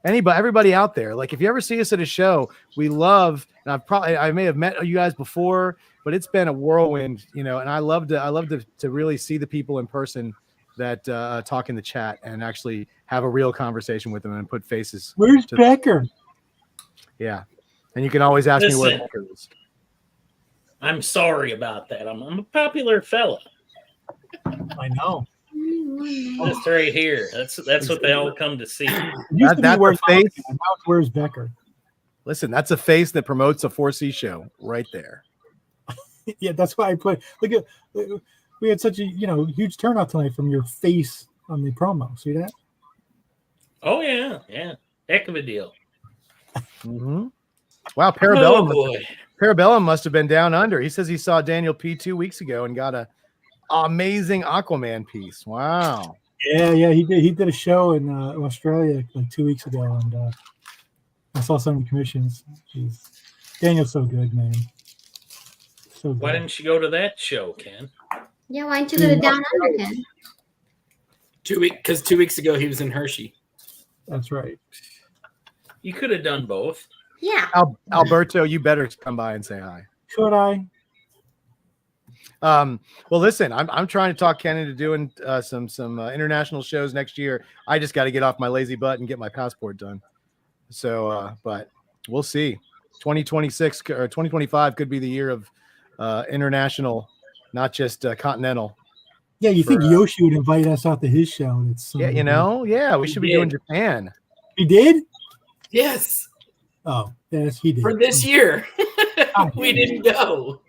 [SPEAKER 2] Everybody out there, like if you ever see us at a show, we love, and I may have met you guys before, but it's been a whirlwind, and I love to really see the people in person that talk in the chat and actually have a real conversation with them and put faces.
[SPEAKER 3] Where's Becker?
[SPEAKER 2] Yeah, and you can always ask me where Becker is.
[SPEAKER 1] I'm sorry about that. I'm a popular fella.
[SPEAKER 3] I know.
[SPEAKER 1] Just right here. That's what they all come to see.
[SPEAKER 2] That's a face.
[SPEAKER 3] Now where's Becker?
[SPEAKER 2] Listen, that's a face that promotes a 4C show right there.
[SPEAKER 3] Yeah, that's why I put. Look at we had such a huge turnout tonight from your face on the promo. See that?
[SPEAKER 2] Oh
[SPEAKER 1] yeah, heck of a deal.
[SPEAKER 2] Mm-hmm. Wow, Parabellum must have been down under. He says he saw Daniel P 2 weeks ago and got a amazing Aquaman piece. Wow.
[SPEAKER 3] Yeah, he did. He did a show in Australia like 2 weeks ago, and I saw some of the commissions. Jeez. Daniel's so good, man. So good.
[SPEAKER 1] Why didn't you go to that show, Ken?
[SPEAKER 4] Yeah, why didn't you go to Down Under, Ken?
[SPEAKER 5] 2 weeks, because 2 weeks ago he was in Hershey.
[SPEAKER 3] That's right.
[SPEAKER 1] You could have done both.
[SPEAKER 4] Yeah.
[SPEAKER 2] Alberto, you better come by and say hi.
[SPEAKER 3] Could I?
[SPEAKER 2] Well, listen, I'm trying to talk Ken into doing some international shows next year. I just got to get off my lazy butt and get my passport done. So, but we'll see. 2026 or 2025 could be the year of international, not just continental.
[SPEAKER 3] Yeah, you think Yoshi would invite us out to his show?
[SPEAKER 2] Yeah, we should be doing Japan.
[SPEAKER 3] He did?
[SPEAKER 5] Yes.
[SPEAKER 3] Oh, yes, he did.
[SPEAKER 5] For this year. We didn't go.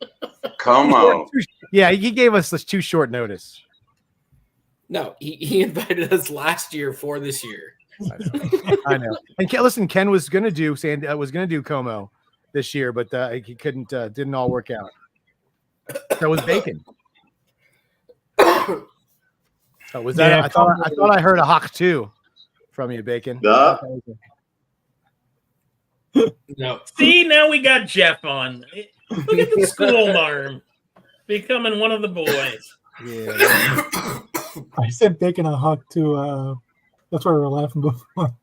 [SPEAKER 6] Como.
[SPEAKER 2] Yeah, he gave us this too short notice.
[SPEAKER 5] No, he invited us last year for this year.
[SPEAKER 2] I know. And listen, Ken was going to do Como this year, but he couldn't. Didn't all work out. That was Bacon. Oh, was that?
[SPEAKER 3] Yeah,
[SPEAKER 2] I thought I heard a hawk too from you, Bacon.
[SPEAKER 5] No.
[SPEAKER 1] See, now we got Jeff on. Look at the school marm becoming one of the boys.
[SPEAKER 2] Yeah.
[SPEAKER 3] I said Bacon a hawk to. That's why we were laughing before.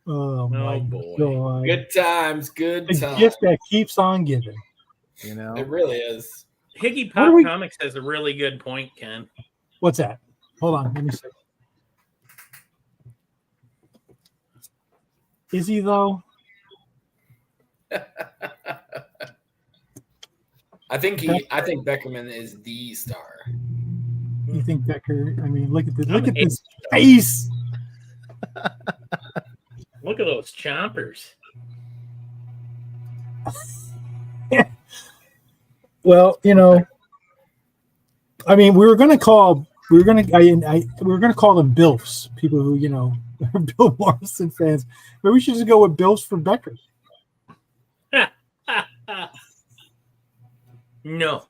[SPEAKER 3] Oh my
[SPEAKER 1] boy!
[SPEAKER 3] God.
[SPEAKER 5] Good times, good times.
[SPEAKER 3] A gift that keeps on giving.
[SPEAKER 5] It really is.
[SPEAKER 1] Higgy Pop Comics has a really good point, Ken.
[SPEAKER 3] What's that? Hold on, let me see. Is he though?
[SPEAKER 5] I think Beckerman is the star.
[SPEAKER 3] You think Becker? I mean, look at this face.
[SPEAKER 1] Look at those chompers.
[SPEAKER 3] Well, I mean, we were going to call them BILFs, people who are Bill Morrison fans, but we should just go with BILFs for Becker.
[SPEAKER 1] No.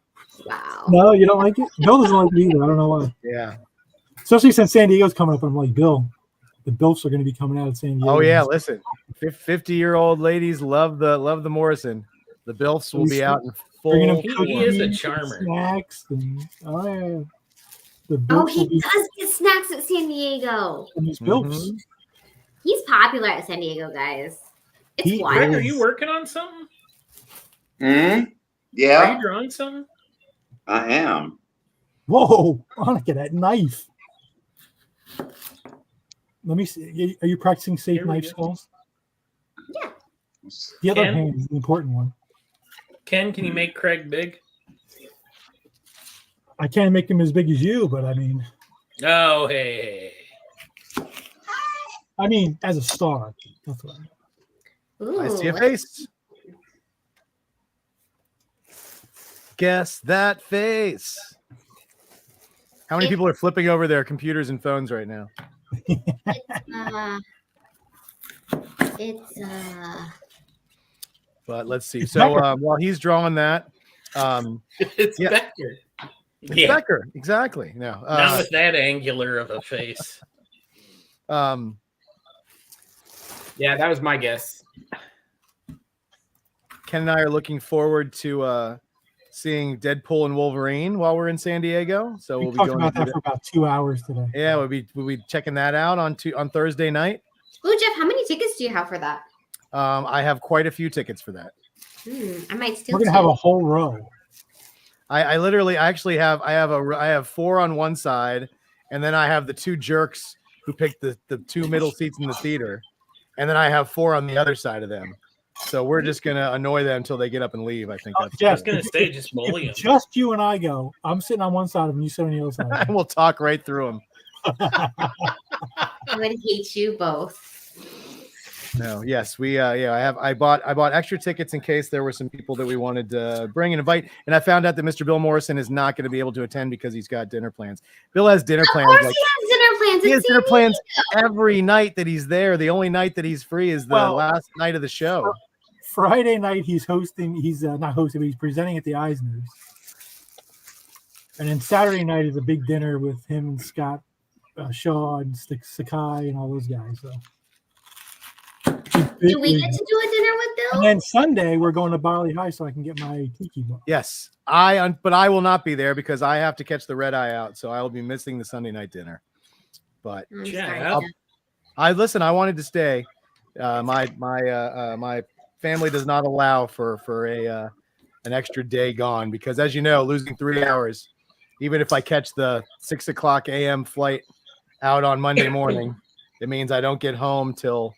[SPEAKER 4] Wow.
[SPEAKER 3] No, you don't like it? Bill doesn't like it either. I don't know why.
[SPEAKER 2] Yeah.
[SPEAKER 3] Especially since San Diego's coming up. I'm like, Bill, the BILFs are going to be coming out of San Diego.
[SPEAKER 2] Oh yeah, listen, 50-year-old ladies love the Morrison. The BILFs will be out in full.
[SPEAKER 1] He is a charmer.
[SPEAKER 3] Snacks and, yeah.
[SPEAKER 4] He does get snacks at San Diego.
[SPEAKER 3] And these BILFs.
[SPEAKER 4] He's popular at San Diego, guys. It's
[SPEAKER 3] He
[SPEAKER 1] Greg,
[SPEAKER 4] wild.
[SPEAKER 1] are you working on something?
[SPEAKER 6] Hmm?
[SPEAKER 1] Are
[SPEAKER 6] Yeah,
[SPEAKER 1] you drawing something?
[SPEAKER 6] I am.
[SPEAKER 3] Whoa, Monica, that knife. Let me see. Are you practicing safe
[SPEAKER 1] Here we
[SPEAKER 3] knife
[SPEAKER 1] go.
[SPEAKER 3] skills?
[SPEAKER 4] Yeah.
[SPEAKER 3] The other
[SPEAKER 1] Ken?
[SPEAKER 3] hand is the important one.
[SPEAKER 1] Ken, can you make Craig big?
[SPEAKER 3] I can't make him as big as you, but I
[SPEAKER 1] Oh, hey.
[SPEAKER 3] mean, as a star. That's what I mean.
[SPEAKER 4] Ooh,
[SPEAKER 2] I see a
[SPEAKER 4] let's-
[SPEAKER 2] face. Guess that face. How many people are flipping over their computers and phones right now?
[SPEAKER 4] It's
[SPEAKER 2] But let's see.
[SPEAKER 3] It's
[SPEAKER 2] So
[SPEAKER 3] Becker.
[SPEAKER 2] while he's drawing that,
[SPEAKER 5] It's
[SPEAKER 2] Yeah.
[SPEAKER 5] Becker.
[SPEAKER 2] it's
[SPEAKER 1] Yeah,
[SPEAKER 2] Becker. Exactly. No.
[SPEAKER 1] not with that angular of a face.
[SPEAKER 5] Yeah, that was my guess.
[SPEAKER 2] Ken and I are looking forward to seeing Deadpool and Wolverine while we're in San Diego. So
[SPEAKER 3] We
[SPEAKER 2] we'll be
[SPEAKER 3] talked
[SPEAKER 2] going
[SPEAKER 3] about
[SPEAKER 2] to do
[SPEAKER 3] that for about 2 hours today.
[SPEAKER 2] Yeah, we'll be checking that out on Thursday night.
[SPEAKER 4] Ooh, Jeff, how many tickets do you have for that?
[SPEAKER 2] I have quite a few tickets for that.
[SPEAKER 4] I might steal
[SPEAKER 3] We're gonna
[SPEAKER 4] two.
[SPEAKER 3] have a whole row.
[SPEAKER 2] I literally I have 4 on one side, and then I have the 2 jerks who picked the 2 middle seats in the theater, and then I have 4 on the other side of them. So we're just gonna annoy them until they get up and leave. I think that's
[SPEAKER 1] I was
[SPEAKER 3] Jeff,
[SPEAKER 1] going
[SPEAKER 3] if-
[SPEAKER 1] to say,
[SPEAKER 3] if-
[SPEAKER 1] just
[SPEAKER 3] if
[SPEAKER 1] bully him.
[SPEAKER 3] just you and I go. I'm sitting on one side of him, you sit on the other side.
[SPEAKER 2] and we'll talk right through them.
[SPEAKER 4] I would hate you both.
[SPEAKER 2] No, yes, we I bought extra tickets in case there were some people that we wanted to bring and invite. And I found out that Mr. Bill Morrison is not going to be able to attend because he's got dinner plans. Bill has dinner
[SPEAKER 4] Of
[SPEAKER 2] plans.
[SPEAKER 4] course,
[SPEAKER 2] Like,
[SPEAKER 4] he has dinner plans.
[SPEAKER 2] he has
[SPEAKER 4] It's
[SPEAKER 2] dinner
[SPEAKER 4] San
[SPEAKER 2] plans every night that he's there. The only night that he's free is the
[SPEAKER 3] Well,
[SPEAKER 2] last night of the show.
[SPEAKER 3] Friday night he's hosting. He's not hosting, but he's presenting at the Eisners. And then Saturday night is a big dinner with him and Scott Shaw and Sakai and all those guys. So.
[SPEAKER 4] Do we get to do a dinner with
[SPEAKER 3] And
[SPEAKER 4] Bill?
[SPEAKER 3] then Sunday we're going to Barley High so I can get my tiki book.
[SPEAKER 2] Yes, but I will not be there because I have to catch the red eye out, so I will be missing the Sunday night dinner. But
[SPEAKER 4] I'm
[SPEAKER 1] Yeah,
[SPEAKER 4] sorry,
[SPEAKER 1] I'll-
[SPEAKER 4] Jeff.
[SPEAKER 2] I wanted to stay. My family does not allow for an extra day gone because, as you know, losing 3 hours, even if I catch the 6:00 a.m. flight out on Monday morning, it means I don't get home till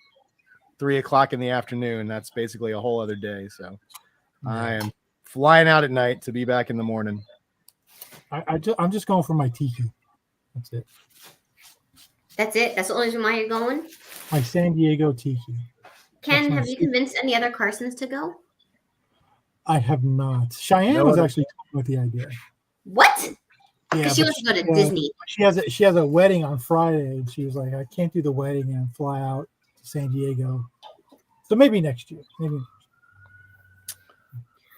[SPEAKER 2] 3:00 in the afternoon. That's basically a whole other day. So I am flying out at night to be back in the morning.
[SPEAKER 3] I'm just going for my tiki. That's it.
[SPEAKER 4] That's it. That's the only reason why you're going.
[SPEAKER 3] My San Diego tiki.
[SPEAKER 4] Ken,
[SPEAKER 3] That's my
[SPEAKER 4] have you convinced any other Carsons to go?
[SPEAKER 3] I have not. Cheyenne
[SPEAKER 2] No
[SPEAKER 3] was
[SPEAKER 2] other-
[SPEAKER 3] actually talking with the idea.
[SPEAKER 4] What?
[SPEAKER 3] Yeah,
[SPEAKER 4] Because she
[SPEAKER 3] but
[SPEAKER 4] wants to go to
[SPEAKER 3] she,
[SPEAKER 4] Disney.
[SPEAKER 3] she has a wedding on Friday, and she was like, I can't do the wedding and fly out to San Diego. So maybe next year. Maybe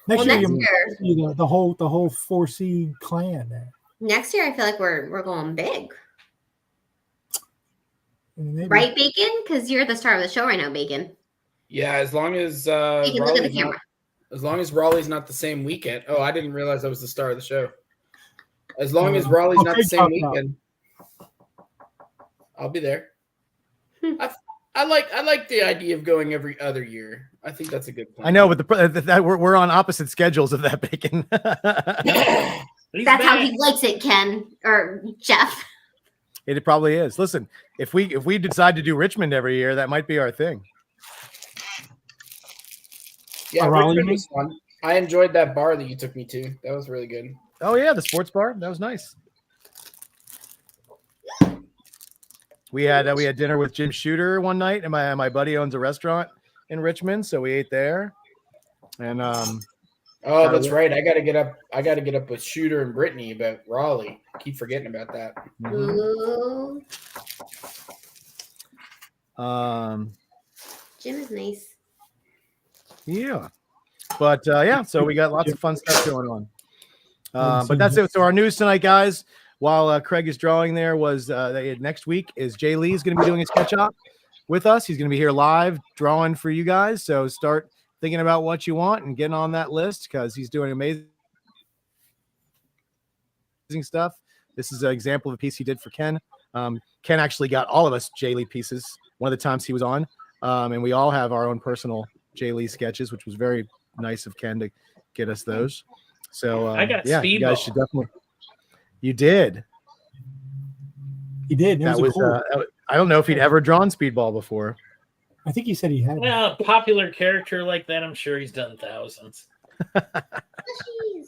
[SPEAKER 3] next
[SPEAKER 4] Well,
[SPEAKER 3] year.
[SPEAKER 4] next
[SPEAKER 3] You
[SPEAKER 4] year,
[SPEAKER 3] see the whole 4C clan there.
[SPEAKER 4] next year, I feel like we're going big,
[SPEAKER 3] And maybe,
[SPEAKER 4] right, Bacon? Because you're the star of the show right now, Bacon.
[SPEAKER 5] Yeah, as long as
[SPEAKER 4] Bacon, look at the
[SPEAKER 5] Raleigh's
[SPEAKER 4] camera.
[SPEAKER 5] not, as long as Raleigh's not the same weekend. Oh, I didn't realize I was the star of the show. As long as Raleigh's not the
[SPEAKER 3] Craig
[SPEAKER 5] same
[SPEAKER 3] talked about-
[SPEAKER 5] weekend, I'll be there.
[SPEAKER 4] Hmm.
[SPEAKER 5] I like the idea of going every other year. I think that's a good plan.
[SPEAKER 2] I know, but we're on opposite schedules of that, Bacon.
[SPEAKER 1] He's
[SPEAKER 4] That's how
[SPEAKER 1] back.
[SPEAKER 4] he likes it, Ken or Jeff.
[SPEAKER 2] It probably is. Listen, if we decide to do Richmond every year, that might be our thing.
[SPEAKER 5] Yeah,
[SPEAKER 3] Raleigh,
[SPEAKER 5] Richmond
[SPEAKER 3] you
[SPEAKER 5] was fun. I enjoyed that bar that you took me to. That was really good.
[SPEAKER 2] Oh yeah, the sports bar. That was nice. We had dinner with Jim Shooter one night, and my buddy owns a restaurant in Richmond, so we ate there. And
[SPEAKER 5] Oh, that's right. I gotta get up with Shooter and Brittany about Raleigh. I keep forgetting about that.
[SPEAKER 4] Ooh, Jim is nice.
[SPEAKER 2] yeah, but yeah, so we got lots of fun stuff going on. But that's it. So our news tonight, guys. While Craig is drawing, there was next week is Jay Lee is going to be doing a sketch op with us. He's going to be here live drawing for you guys. So start thinking about what you want and getting on that list because he's doing amazing stuff. This is an example of a piece he did for Ken. Ken actually got all of us Jay Lee pieces one of the times he was on. And we all have our own personal Jay Lee sketches, which was very nice of Ken to get us those. So
[SPEAKER 1] I got
[SPEAKER 2] yeah, you guys
[SPEAKER 1] Speedball.
[SPEAKER 2] should definitely. You did.
[SPEAKER 3] He did. It
[SPEAKER 2] That was.
[SPEAKER 3] cool.
[SPEAKER 2] I don't know if he'd ever drawn Speedball before.
[SPEAKER 3] I think he said he had.
[SPEAKER 1] Well, a popular character like that, I'm sure he's done thousands.
[SPEAKER 4] Plushies.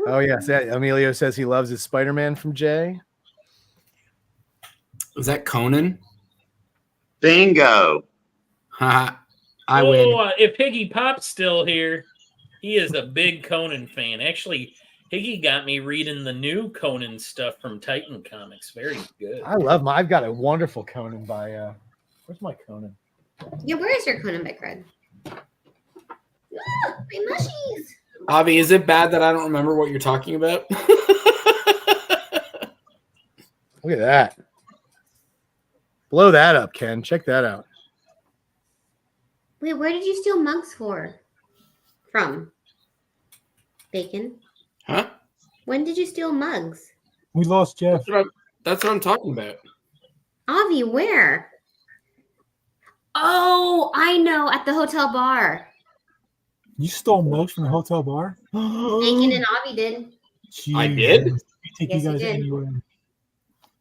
[SPEAKER 2] Oh yes, Emilio says he loves his Spider-Man from Jay.
[SPEAKER 5] Is that Conan?
[SPEAKER 6] Bingo.
[SPEAKER 5] I win.
[SPEAKER 1] If Higgy Pop's still here, he is a big Conan fan. Actually, Higgy got me reading the new Conan stuff from Titan Comics. Very good.
[SPEAKER 2] I love I've got a wonderful Conan by. Where's my Conan?
[SPEAKER 4] Yeah, where is your Conan by Craig? My mushies.
[SPEAKER 5] Avi, is it bad that I don't remember what you're talking about?
[SPEAKER 2] Look at that. Blow that up, Ken. Check that out.
[SPEAKER 4] Wait, where did you steal mugs from? Bacon.
[SPEAKER 5] Huh?
[SPEAKER 4] When did you steal mugs?
[SPEAKER 3] We lost Jeff.
[SPEAKER 5] That's what I'm talking about.
[SPEAKER 4] Avi, where? Oh, I know, at the hotel bar.
[SPEAKER 3] You stole mugs from the hotel bar?
[SPEAKER 4] Bacon and Avi did.
[SPEAKER 5] I did?
[SPEAKER 3] We take
[SPEAKER 4] Yes,
[SPEAKER 3] you
[SPEAKER 4] you
[SPEAKER 3] guys
[SPEAKER 4] did.
[SPEAKER 3] anywhere.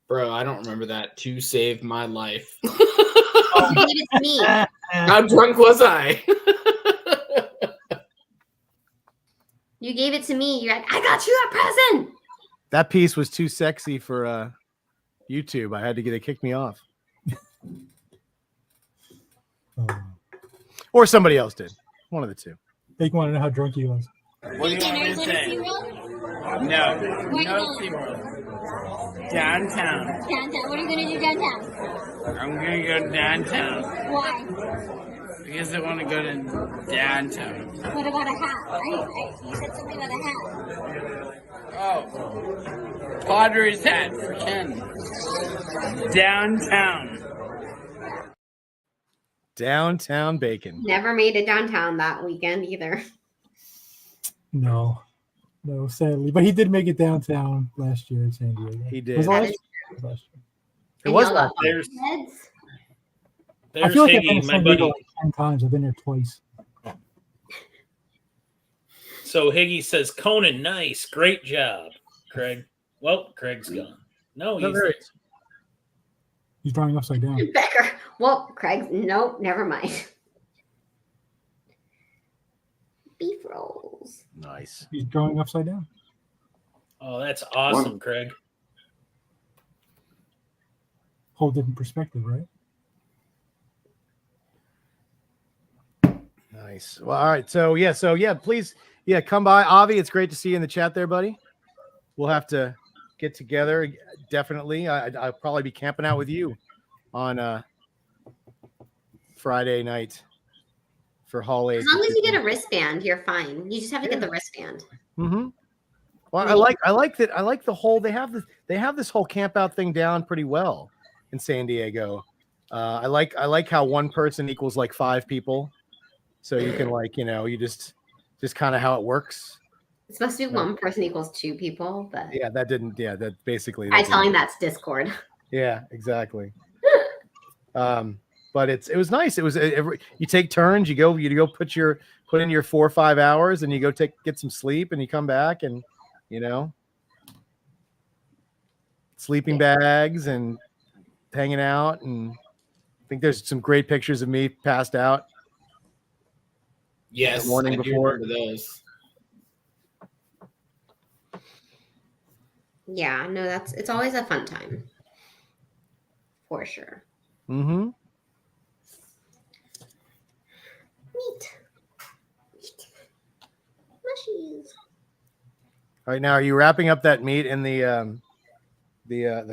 [SPEAKER 5] Bro, I don't remember that. To save my life.
[SPEAKER 4] You gave it to me.
[SPEAKER 5] How drunk was I?
[SPEAKER 4] You gave it to me. You're like, I got you a present.
[SPEAKER 2] That piece was too sexy for YouTube. I had to get it kicked me off. Or somebody else did. One of the two.
[SPEAKER 3] They want to know how drunk he was.
[SPEAKER 7] What do you want me to say? No. No SeaWorld. Downtown.
[SPEAKER 8] Downtown. What are you going to do downtown?
[SPEAKER 7] I'm going to go downtown
[SPEAKER 8] Why?
[SPEAKER 7] because I want to go to downtown.
[SPEAKER 8] What about a hat? You said something about a hat.
[SPEAKER 7] Oh. Padres hat for Ken. Downtown.
[SPEAKER 2] Downtown Bacon.
[SPEAKER 4] Never made it downtown that weekend either.
[SPEAKER 3] No, sadly. But he did make it downtown last year in San Diego.
[SPEAKER 2] He
[SPEAKER 3] Was
[SPEAKER 2] did.
[SPEAKER 3] it last
[SPEAKER 4] That
[SPEAKER 3] year? Last year.
[SPEAKER 2] It was
[SPEAKER 4] And
[SPEAKER 2] last
[SPEAKER 4] y'all
[SPEAKER 2] year.
[SPEAKER 4] got heads.
[SPEAKER 3] I
[SPEAKER 1] There's
[SPEAKER 3] feel like I've been
[SPEAKER 1] Higgy,
[SPEAKER 3] to
[SPEAKER 1] my
[SPEAKER 3] San Diego
[SPEAKER 1] buddy.
[SPEAKER 3] like 10 times. I've been there twice.
[SPEAKER 1] So Higgy says, Conan, nice. Great job, Craig. Well, Craig's gone. No,
[SPEAKER 2] No,
[SPEAKER 1] he's
[SPEAKER 2] there
[SPEAKER 1] there.
[SPEAKER 2] is.
[SPEAKER 3] He's drawing upside down.
[SPEAKER 4] Becker. Well, Craig, nope, never mind. Beef rolls.
[SPEAKER 2] Nice.
[SPEAKER 3] He's drawing upside down.
[SPEAKER 1] Oh, that's awesome, Craig.
[SPEAKER 3] Whole different perspective, right?
[SPEAKER 2] Nice. Well, all right. So yeah, please, come by. Avi, it's great to see you in the chat there, buddy. We'll have to get together. Definitely. I'll probably be camping out with you on Friday night for Hall 8.
[SPEAKER 4] As long as you get a wristband, you're fine. You just have to get the wristband.
[SPEAKER 2] Mm-hmm. Well, I like that. I like the whole. They have this whole camp out thing down pretty well in San Diego. I like how one person equals like 5 people, so you can you just kind of how it works.
[SPEAKER 4] It's supposed to be one person equals 2 people, but
[SPEAKER 2] Yeah, that didn't. Yeah, that basically.
[SPEAKER 4] I tell him that's Discord.
[SPEAKER 2] Yeah, exactly. But it was nice. It was you take turns. You go put in your 4 or 5 hours, and you go get some sleep, and you come back and sleeping bags and hanging out. And I think there's some great pictures of me passed out.
[SPEAKER 5] Yes,
[SPEAKER 2] The morning
[SPEAKER 5] I do
[SPEAKER 2] before.
[SPEAKER 5] remember those.
[SPEAKER 4] Yeah, no, it's always a fun time. For sure.
[SPEAKER 2] Mm-hmm.
[SPEAKER 4] Meat. Mushies.
[SPEAKER 2] All right, now are you wrapping up that meat in the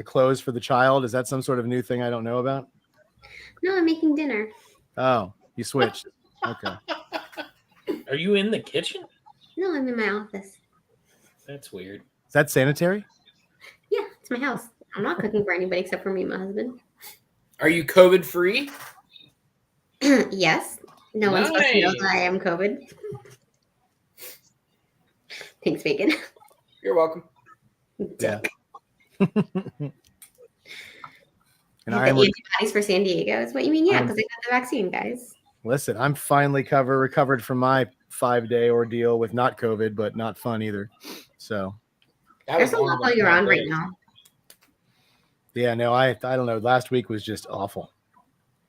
[SPEAKER 2] clothes for the child? Is that some sort of new thing I don't know about?
[SPEAKER 4] No, I'm making dinner.
[SPEAKER 2] Oh, you switched. Okay.
[SPEAKER 1] Are you in the kitchen?
[SPEAKER 4] No, I'm in my office.
[SPEAKER 1] That's weird.
[SPEAKER 2] Is that sanitary?
[SPEAKER 4] Yeah, it's my house. I'm not cooking for anybody except for me and my husband.
[SPEAKER 5] Are you COVID free?
[SPEAKER 4] Yes. No one's supposed to know
[SPEAKER 5] Nice.
[SPEAKER 4] that I am COVID. Thanks, Bacon.
[SPEAKER 5] You're welcome.
[SPEAKER 2] Yeah. And
[SPEAKER 4] The antibodies for San Diego is what you mean? Yeah, because they got the vaccine, guys.
[SPEAKER 2] Listen, I'm finally recovered from my 5-day ordeal with not COVID, but not fun either. So
[SPEAKER 4] there's a lot going around right now.
[SPEAKER 2] Yeah, no, I don't know. Last week was just awful.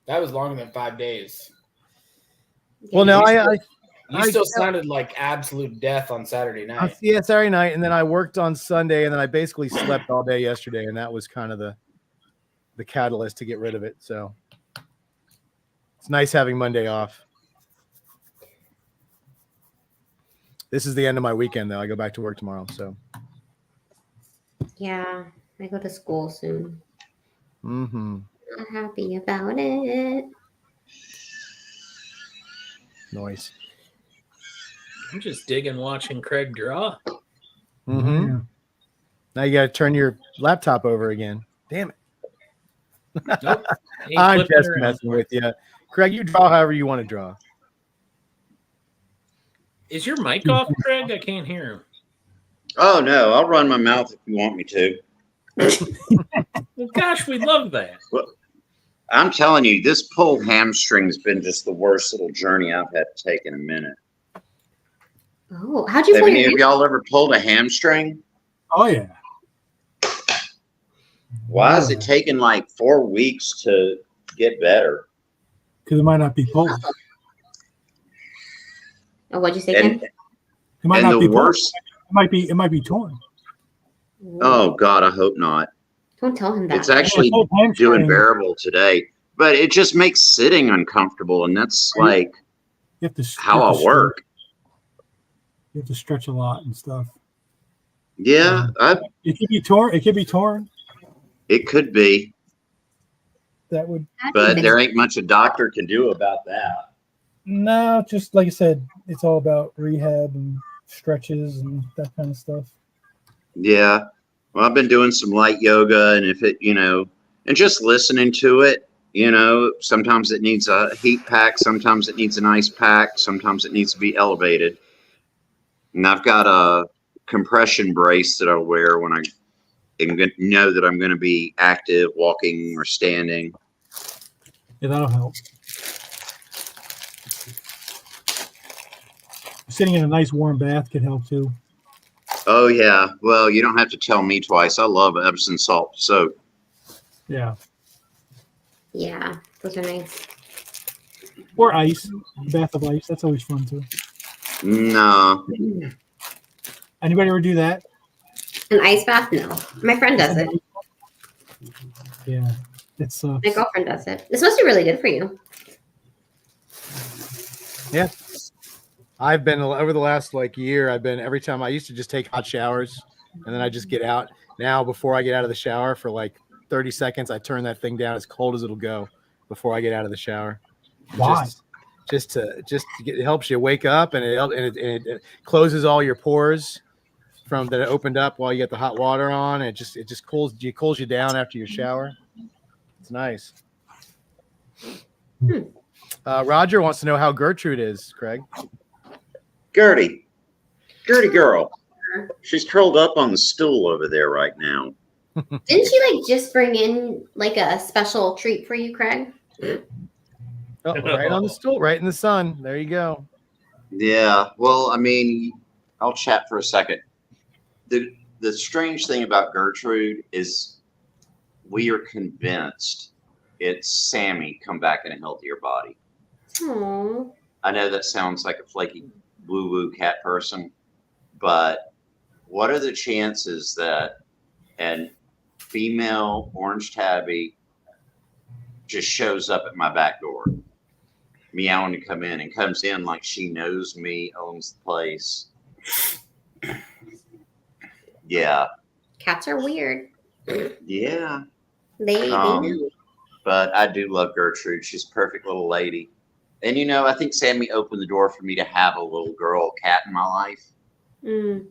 [SPEAKER 5] That was longer than 5 days.
[SPEAKER 2] Well, no,
[SPEAKER 5] you still sounded like absolute death on Saturday night.
[SPEAKER 2] Yeah, Saturday night, and then I worked on Sunday, and then I basically slept all day yesterday, and that was kind of the catalyst to get rid of it. So it's nice having Monday off. This is the end of my weekend, though. I go back to work tomorrow. So
[SPEAKER 4] yeah, I go to school soon.
[SPEAKER 2] Mm-hmm.
[SPEAKER 4] I'm happy about it.
[SPEAKER 2] Nice.
[SPEAKER 1] I'm just digging watching Craig draw.
[SPEAKER 2] Mm-hmm.
[SPEAKER 3] Yeah.
[SPEAKER 2] Now you got to turn your laptop over again. Damn it.
[SPEAKER 1] Nope.
[SPEAKER 2] I'm just messing with you. Craig, you draw however you want to draw.
[SPEAKER 1] Is your mic off, Craig? I can't hear him.
[SPEAKER 6] Oh, no. I'll run my mouth if you want me to.
[SPEAKER 1] Well, gosh, we love that.
[SPEAKER 6] Well, I'm telling you, this pulled hamstring's been just the worst little journey I've had to take in a minute.
[SPEAKER 4] Oh, how'd you
[SPEAKER 6] Have
[SPEAKER 4] pull
[SPEAKER 6] any
[SPEAKER 4] your
[SPEAKER 6] of y'all ever pulled a hamstring?
[SPEAKER 3] Oh yeah.
[SPEAKER 6] Why is it taking like 4 weeks to get better?
[SPEAKER 3] Because it might not be pulled.
[SPEAKER 4] Oh, what'd you say, Ken?
[SPEAKER 3] It might
[SPEAKER 6] And
[SPEAKER 3] not
[SPEAKER 6] the
[SPEAKER 3] be pulled.
[SPEAKER 6] worst.
[SPEAKER 3] It might be torn.
[SPEAKER 6] Oh God, I hope not.
[SPEAKER 4] Don't tell him that.
[SPEAKER 6] It's actually
[SPEAKER 3] Yeah, hamstring.
[SPEAKER 6] doing bearable today, but it just makes sitting uncomfortable, and that's like
[SPEAKER 3] You have to
[SPEAKER 6] how
[SPEAKER 3] you have
[SPEAKER 6] I
[SPEAKER 3] to
[SPEAKER 6] work.
[SPEAKER 3] stretch. You have to stretch a lot and stuff.
[SPEAKER 6] Yeah,
[SPEAKER 3] It could be torn. It could be torn.
[SPEAKER 6] it could be,
[SPEAKER 3] That would
[SPEAKER 6] but there ain't much a doctor can do about that.
[SPEAKER 3] no, just like I said, it's all about rehab and stretches and that kind of stuff.
[SPEAKER 6] Yeah. Well, I've been doing some light yoga, and if it, and just listening to it, sometimes it needs a heat pack, sometimes it needs an ice pack, sometimes it needs to be elevated. And I've got a compression brace that I wear when I know that I'm going to be active, walking or standing.
[SPEAKER 3] Yeah, that'll help. Sitting in a nice warm bath could help too.
[SPEAKER 6] Oh, yeah. Well, you don't have to tell me twice. I love Epsom salt soap.
[SPEAKER 3] Yeah.
[SPEAKER 4] Yeah, those are nice.
[SPEAKER 3] Or ice. A bath of ice. That's always fun too.
[SPEAKER 6] No.
[SPEAKER 3] Anybody ever do that?
[SPEAKER 4] An ice bath? No. My friend does it.
[SPEAKER 3] Yeah. It's
[SPEAKER 4] My girlfriend does it. It's supposed to be really good for you.
[SPEAKER 2] Yeah. I've been over the last year. Every time I used to just take hot showers and then I just get out. Now, before I get out of the shower for 30 seconds, I turn that thing down as cold as it'll go before I get out of the shower.
[SPEAKER 3] Why?
[SPEAKER 2] Just to get, it helps you wake up, and it closes all your pores from that opened up while you get the hot water on. It just cools you down after your shower. It's nice. Roger wants to know how Gertrude is, Craig.
[SPEAKER 6] Gertie girl. She's curled up on the stool over there right now.
[SPEAKER 4] Didn't she just bring in a special treat for you, Craig?
[SPEAKER 2] Oh, right on the stool, right in the sun. There you go.
[SPEAKER 6] Yeah. Well, I'll chat for a second. The strange thing about Gertrude is we are convinced it's Sammy come back in a healthier body.
[SPEAKER 4] Oh.
[SPEAKER 6] I know that sounds like a flaky woo-woo cat person, but what are the chances that an female orange tabby just shows up at my back door, meowing to come in, and comes in like she knows me, owns the place? Yeah.
[SPEAKER 4] Cats are weird.
[SPEAKER 6] Yeah.
[SPEAKER 4] They know.
[SPEAKER 6] But I do love Gertrude. She's a perfect little lady. And, I think Sammy opened the door for me to have a little girl cat in my life.
[SPEAKER 4] Mm.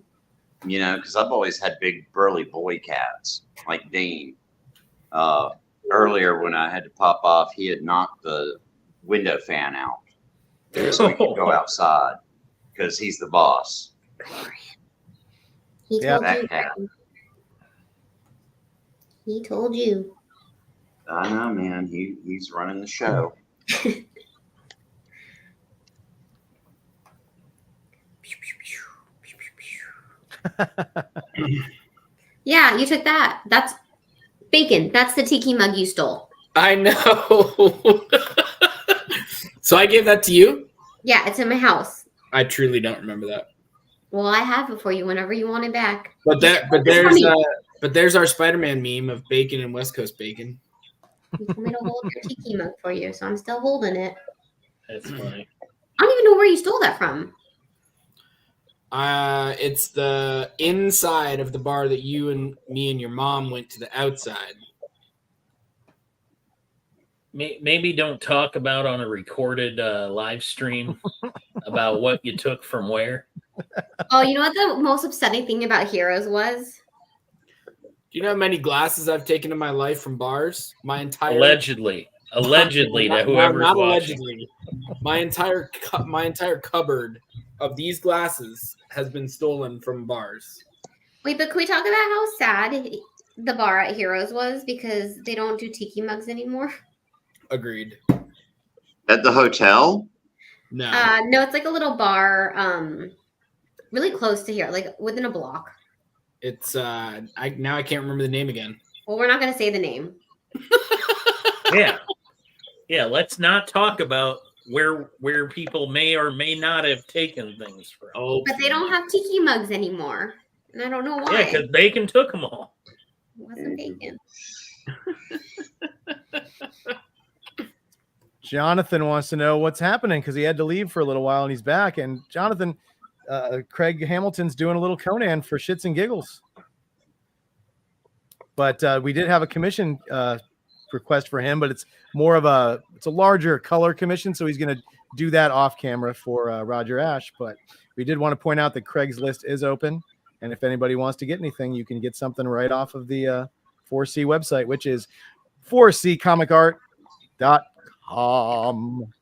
[SPEAKER 6] Because I've always had big, burly boy cats like Dean. Earlier, when I had to pop off, he had knocked the window fan out so we could go outside because he's the boss.
[SPEAKER 4] He told
[SPEAKER 6] That
[SPEAKER 4] you.
[SPEAKER 6] cat.
[SPEAKER 4] He told you.
[SPEAKER 6] I know, man. He's running the show.
[SPEAKER 4] Yeah, you took that. That's bacon. That's the tiki mug you stole.
[SPEAKER 5] I know. So I gave that to you?
[SPEAKER 4] Yeah, it's in my house.
[SPEAKER 5] I truly don't remember that.
[SPEAKER 4] Well, I have it for you whenever you want it back.
[SPEAKER 5] But there's our Spider-Man meme of bacon and West Coast bacon.
[SPEAKER 4] You told me to hold your tiki mug for you, so I'm still holding it.
[SPEAKER 1] That's funny.
[SPEAKER 4] I don't even know where you stole that from.
[SPEAKER 5] It's the inside of the bar that you and me and your mom went to the outside.
[SPEAKER 1] Maybe don't talk about on a recorded live stream about what you took from where.
[SPEAKER 4] Oh, you know what the most upsetting thing about Heroes was?
[SPEAKER 5] Do you know how many glasses I've taken in my life from bars? My entire
[SPEAKER 1] Allegedly to whoever's
[SPEAKER 5] not
[SPEAKER 1] watching.
[SPEAKER 5] allegedly. My entire cupboard of these glasses has been stolen from bars.
[SPEAKER 4] Wait, but can we talk about how sad the bar at Heroes was because they don't do tiki mugs anymore?
[SPEAKER 5] Agreed.
[SPEAKER 6] At the hotel?
[SPEAKER 5] No.
[SPEAKER 4] No, it's like a little bar, really close to here, like within a block.
[SPEAKER 5] It's I can't remember the name again.
[SPEAKER 4] Well, we're not going to say the name.
[SPEAKER 1] Yeah. Let's not talk about where people may or may not have taken things from.
[SPEAKER 5] Oh,
[SPEAKER 4] But they don't have tiki mugs anymore, and I don't know why.
[SPEAKER 1] Yeah, because Bacon took them all.
[SPEAKER 4] It wasn't bacon.
[SPEAKER 2] Jonathan wants to know what's happening because he had to leave for a little while and he's back. And Jonathan, Craig Hamilton's doing a little Conan for shits and giggles. But we did have a commission request for him, but it's a larger color commission, so he's going to do that off camera for Roger Ash. But we did want to point out that Craig's list is open, and if anybody wants to get anything, you can get something right off of the 4C website, which is 4ccomicart.com.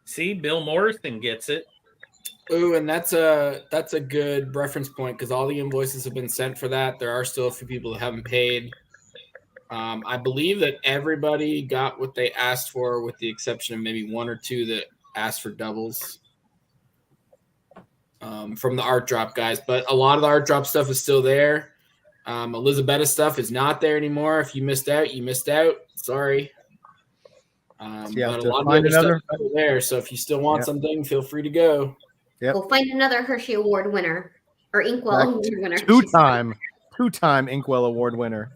[SPEAKER 1] See, Bill Morrison gets it.
[SPEAKER 5] Ooh, and that's a good reference point because all the invoices have been sent for that. There are still a few people that haven't paid. I believe that everybody got what they asked for, with the exception of maybe one or two that asked for doubles from the art drop guys. But a lot of the art drop stuff is still there. Elizabeth's stuff is not there anymore. If you missed out, you missed out. Sorry. But a lot of the other stuff is still there. So if you still want something, feel free to go.
[SPEAKER 2] Yep.
[SPEAKER 4] We'll find another Hershey Award winner or Inkwell Award winner.
[SPEAKER 2] Two-time Inkwell Award winner.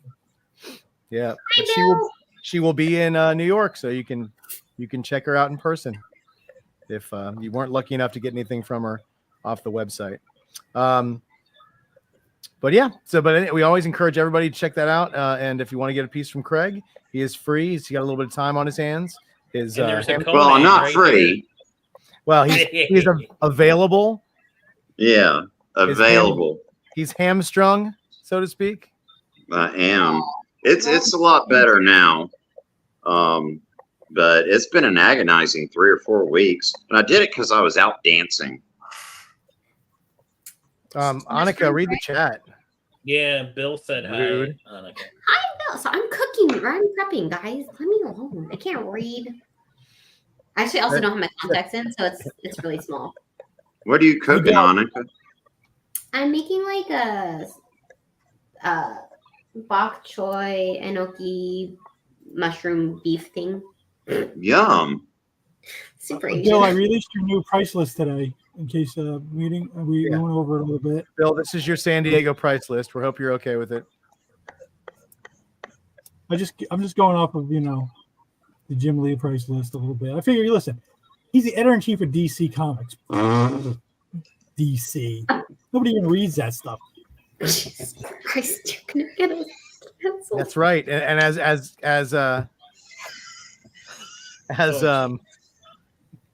[SPEAKER 2] Yeah,
[SPEAKER 4] Hi,
[SPEAKER 2] she will be in New York, so you can check her out in person if you weren't lucky enough to get anything from her off the website. But yeah, but we always encourage everybody to check that out. And if you want to get a piece from Craig, he is free. He's got a little bit of time on his hands.
[SPEAKER 6] Well, not free.
[SPEAKER 2] Well, he's available.
[SPEAKER 6] Yeah, available.
[SPEAKER 2] He's hamstrung, so to speak.
[SPEAKER 6] I am. It's a lot better now. But it's been an agonizing 3 or 4 weeks. And I did it because I was out dancing.
[SPEAKER 2] Annika, read the chat.
[SPEAKER 1] Yeah, Bill said hi,
[SPEAKER 2] Rude.
[SPEAKER 1] Annika.
[SPEAKER 4] Hi, Bill. So I'm cooking, right? I'm prepping, guys. Leave me alone. I can't read. I actually also don't have my contacts in, so it's really small.
[SPEAKER 6] What are you cooking, Annika?
[SPEAKER 4] I'm making like a bok choy enoki mushroom beef thing.
[SPEAKER 6] Yum.
[SPEAKER 4] Super Asian.
[SPEAKER 3] Bill, I released your new price list today. In case we went over it a little bit.
[SPEAKER 2] Bill, this is your San Diego price list. We hope you're okay with it.
[SPEAKER 3] I'm just going off of the Jim Lee price list a little bit. I figure, listen, he's the editor-in-chief of DC Comics. DC. Nobody even reads that stuff.
[SPEAKER 4] Jesus Christ, you're gonna get us canceled.
[SPEAKER 2] That's right. And as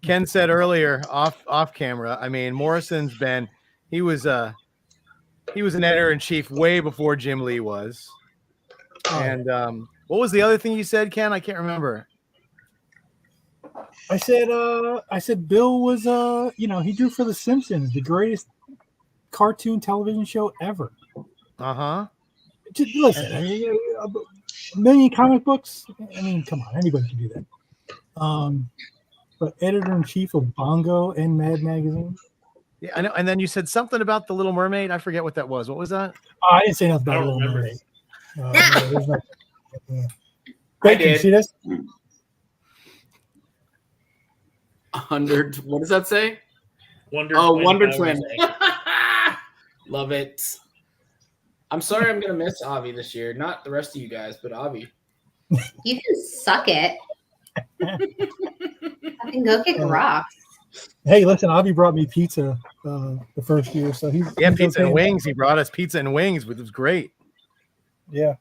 [SPEAKER 2] Ken said earlier off camera, I mean, Morrison's been he was an editor-in-chief way before Jim Lee was. And what was the other thing you said, Ken? I can't remember.
[SPEAKER 3] I said Bill was he drew for The Simpsons, the greatest cartoon television show ever.
[SPEAKER 2] Uh-huh.
[SPEAKER 3] Just listen, I mean, million comic books. I mean, come on, anybody can do that. But editor-in-chief of Bongo and Mad Magazine.
[SPEAKER 2] Yeah, I know. And then you said something about the Little Mermaid. I forget what that was. What was that?
[SPEAKER 3] I didn't say nothing
[SPEAKER 1] I
[SPEAKER 3] about
[SPEAKER 1] don't
[SPEAKER 3] Little
[SPEAKER 1] remember.
[SPEAKER 3] Mermaid. There's no-
[SPEAKER 5] I
[SPEAKER 3] Wait, can you
[SPEAKER 5] did.
[SPEAKER 3] see this?
[SPEAKER 5] 100. What does that say?
[SPEAKER 1] Wonder
[SPEAKER 5] Oh,
[SPEAKER 1] Twin
[SPEAKER 5] Wonder
[SPEAKER 1] Powers
[SPEAKER 5] Twin.
[SPEAKER 1] Egg.
[SPEAKER 5] Love it. I'm sorry I'm going to miss Avi this year. Not the rest of you guys, but Avi.
[SPEAKER 4] You can suck it. Fucking go kick rocks.
[SPEAKER 3] Hey, listen, Avi brought me pizza the first year, so he's
[SPEAKER 2] Pizza
[SPEAKER 3] okay.
[SPEAKER 2] and wings. He brought us pizza and wings, which was great.
[SPEAKER 3] Yeah.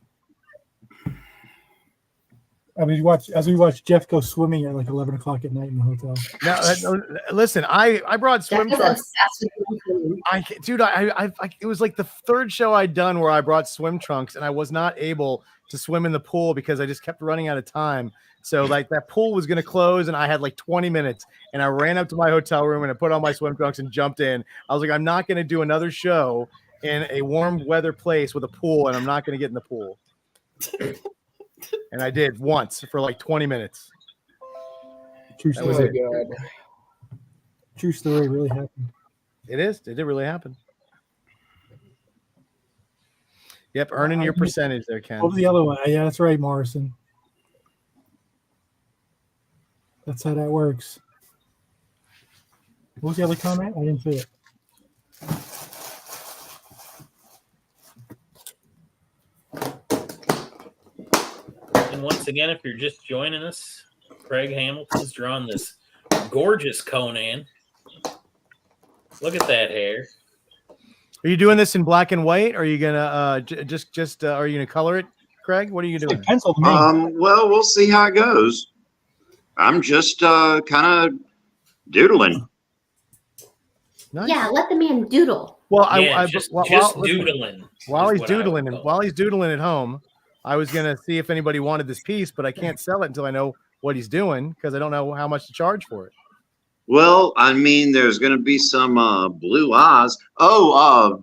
[SPEAKER 3] I mean, as we watched Jeff go swimming at like 11 o'clock at night in the hotel.
[SPEAKER 2] Now, listen, I brought
[SPEAKER 4] Jeff
[SPEAKER 2] swim
[SPEAKER 4] was
[SPEAKER 2] trunks.
[SPEAKER 4] obsessed with food.
[SPEAKER 2] Dude, it was like the third show I'd done where I brought swim trunks, and I was not able to swim in the pool because I just kept running out of time. So like that pool was going to close, and I had like 20 minutes, and I ran up to my hotel room and I put on my swim trunks and jumped in. I was like, I'm not going to do another show in a warm weather place with a pool, and I'm not going to get in the pool. And I did once for like 20 minutes.
[SPEAKER 3] True
[SPEAKER 2] That was
[SPEAKER 3] story.
[SPEAKER 2] it.
[SPEAKER 3] True story really happened.
[SPEAKER 2] It did really happen. Yep, earning your percentage there, Ken.
[SPEAKER 3] What was the other one? Yeah, that's right, Morrison. That's how that works. What was the other comment? I didn't see it.
[SPEAKER 1] And once again, if you're just joining us, Craig Hamilton's drawn this gorgeous Conan. Look at that hair.
[SPEAKER 2] Are you doing this in black and white? Or are you gonna just are you gonna color it, Craig? What are you
[SPEAKER 3] It's
[SPEAKER 2] doing?
[SPEAKER 3] like pencil to me.
[SPEAKER 6] Well, we'll see how it goes. I'm just kind of doodling.
[SPEAKER 2] Nice.
[SPEAKER 4] Yeah, let the man doodle.
[SPEAKER 2] Well,
[SPEAKER 1] Just
[SPEAKER 2] listen,
[SPEAKER 1] doodling.
[SPEAKER 2] while
[SPEAKER 1] is
[SPEAKER 2] he's
[SPEAKER 1] what I would
[SPEAKER 2] doodling
[SPEAKER 1] call it.
[SPEAKER 2] while he's doodling at home, I was gonna see if anybody wanted this piece, but I can't sell it until I know what he's doing because I don't know how much to charge for it.
[SPEAKER 6] Well, I mean, there's going to be some blue eyes. Oh,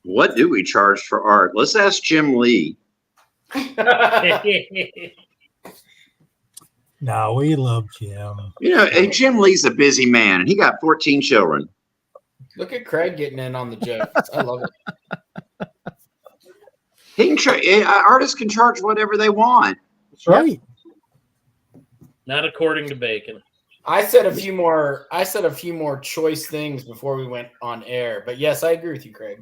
[SPEAKER 6] what do we charge for art? Let's ask Jim Lee.
[SPEAKER 3] No, we love Jim.
[SPEAKER 6] Hey, Jim Lee's a busy man, and he got 14 children.
[SPEAKER 5] Look at Craig getting in on the jokes. I love it.
[SPEAKER 6] He can artists can charge whatever they want.
[SPEAKER 3] That's right.
[SPEAKER 1] Not according to Bacon.
[SPEAKER 5] I said a few more choice things before we went on air, but yes, I agree with you, Craig.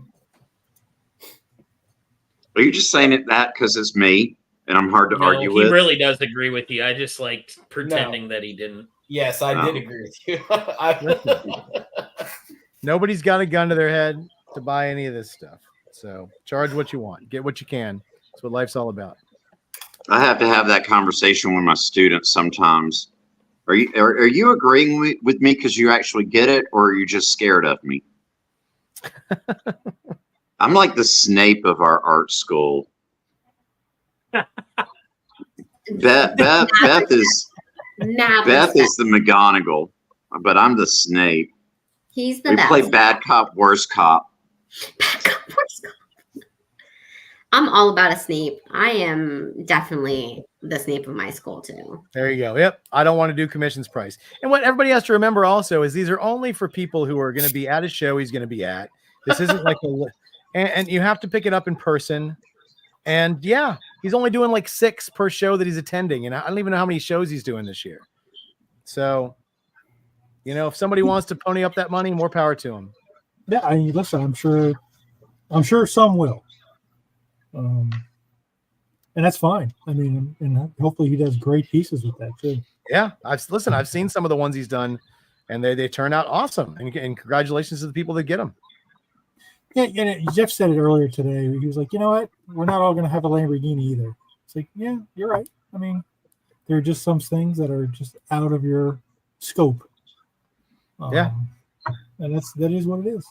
[SPEAKER 6] Are you just saying it that because it's me and I'm hard to
[SPEAKER 1] No,
[SPEAKER 6] argue
[SPEAKER 1] he
[SPEAKER 6] with?
[SPEAKER 1] really does agree with you. I just liked pretending that he didn't.
[SPEAKER 5] Yes, I did agree with you.
[SPEAKER 2] Nobody's got a gun to their head to buy any of this stuff. So charge what you want, get what you can. That's what life's all about.
[SPEAKER 6] I have to have that conversation with my students sometimes. Are you agreeing with me because you actually get it, or are you just scared of me? I'm like the Snape of our art school. Beth is the McGonagall, but I'm the Snape.
[SPEAKER 4] He's the
[SPEAKER 6] We
[SPEAKER 4] best.
[SPEAKER 6] play bad cop, worst cop.
[SPEAKER 4] I'm all about a Snape. I am definitely the Snape of my school too.
[SPEAKER 2] There you go. Yep. I don't want to do commissions price. And what everybody has to remember also is these are only for people who are going to be at a show he's going to be at. This isn't like and you have to pick it up in person. And yeah, he's only doing like 6 per show that he's attending. And I don't even know how many shows he's doing this year. So, if somebody wants to pony up that money, more power to him.
[SPEAKER 3] Yeah, I mean, listen, I'm sure some will. And that's fine. I mean, and hopefully he does great pieces with that too.
[SPEAKER 2] Yeah, I've seen some of the ones he's done, and they turn out awesome. And congratulations to the people that get them.
[SPEAKER 3] Yeah, Jeff said it earlier today. He was like, you know what? We're not all going to have a Lamborghini either. It's like, yeah, you're right. I mean, there are just some things that are just out of your scope.
[SPEAKER 2] Yeah,
[SPEAKER 3] and that is what it is.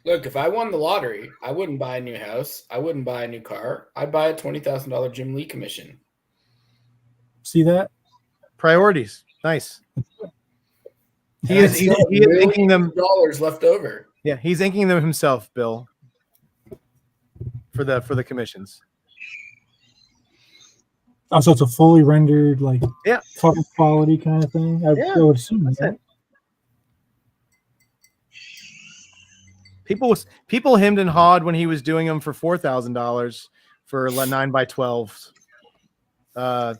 [SPEAKER 5] Look, if I won the lottery, I wouldn't buy a new house. I wouldn't buy a new car. I'd buy a $20,000 Jim Lee commission.
[SPEAKER 3] See that?
[SPEAKER 2] Priorities. Nice. He's
[SPEAKER 5] Still
[SPEAKER 2] inking them
[SPEAKER 5] dollars left over.
[SPEAKER 2] Yeah, he's inking them himself, Bill. for the commissions.
[SPEAKER 3] Oh, so it's a fully rendered, like
[SPEAKER 2] Yeah.
[SPEAKER 3] photo quality kind of thing. I would assume that.
[SPEAKER 2] People hemmed and hawed when he was doing them for $4,000 for 9x12s.
[SPEAKER 5] Oh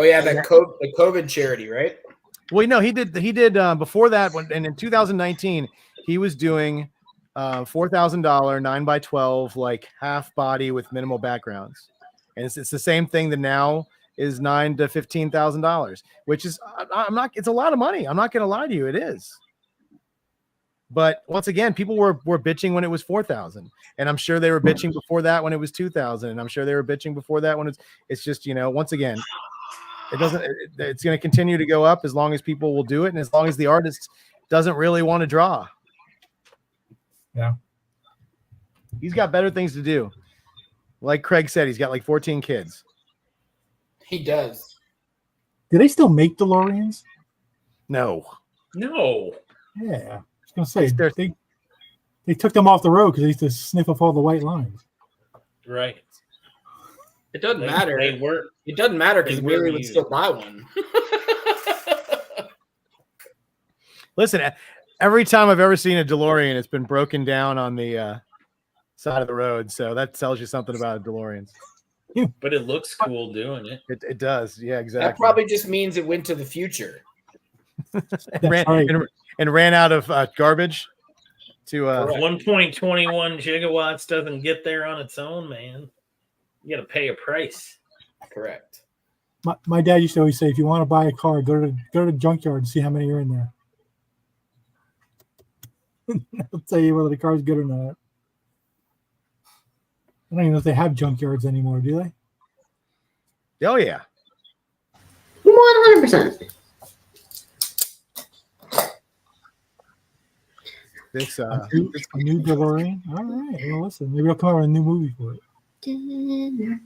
[SPEAKER 5] yeah, the COVID charity, right?
[SPEAKER 2] Well, no, he did before that and in 2019 he was doing $4,000 9x12 like half body with minimal backgrounds, and it's the same thing that now is $9,000 to $15,000, which is it's a lot of money. I'm not going to lie to you, it is. But once again, people were bitching when it was 4,000, and I'm sure they were bitching before that when it was 2,000, and I'm sure they were bitching before that when it's just, once again, it's going to continue to go up as long as people will do it, and as long as the artist doesn't really want to draw.
[SPEAKER 3] Yeah,
[SPEAKER 2] he's got better things to do. Like Craig said, he's got like 14 kids.
[SPEAKER 5] He does.
[SPEAKER 3] Do they still make DeLoreans?
[SPEAKER 1] No.
[SPEAKER 3] Yeah. I was going to say, they took them off the road because they used to sniff up all the white lines.
[SPEAKER 1] Right.
[SPEAKER 5] It doesn't matter. It doesn't matter because Willie would still buy one.
[SPEAKER 2] Listen, every time I've ever seen a DeLorean, it's been broken down on the side of the road. So that tells you something about DeLoreans.
[SPEAKER 1] But it looks cool doing it.
[SPEAKER 2] It does. Yeah, exactly.
[SPEAKER 5] That probably just means it went to the future.
[SPEAKER 2] and ran out of garbage to
[SPEAKER 1] 1.21 gigawatts doesn't get there on its own, man. You got to pay a price.
[SPEAKER 5] Correct.
[SPEAKER 3] My dad used to always say, if you want to buy a car, go to the junkyard and see how many are in there. I'll tell you whether the car's good or not. I don't even know if they have junkyards anymore, do they?
[SPEAKER 2] Oh yeah.
[SPEAKER 4] 100%.
[SPEAKER 2] This
[SPEAKER 3] a new DeLorean. All right. Well, listen, maybe I'll come out with a new movie for it.
[SPEAKER 4] Dinner.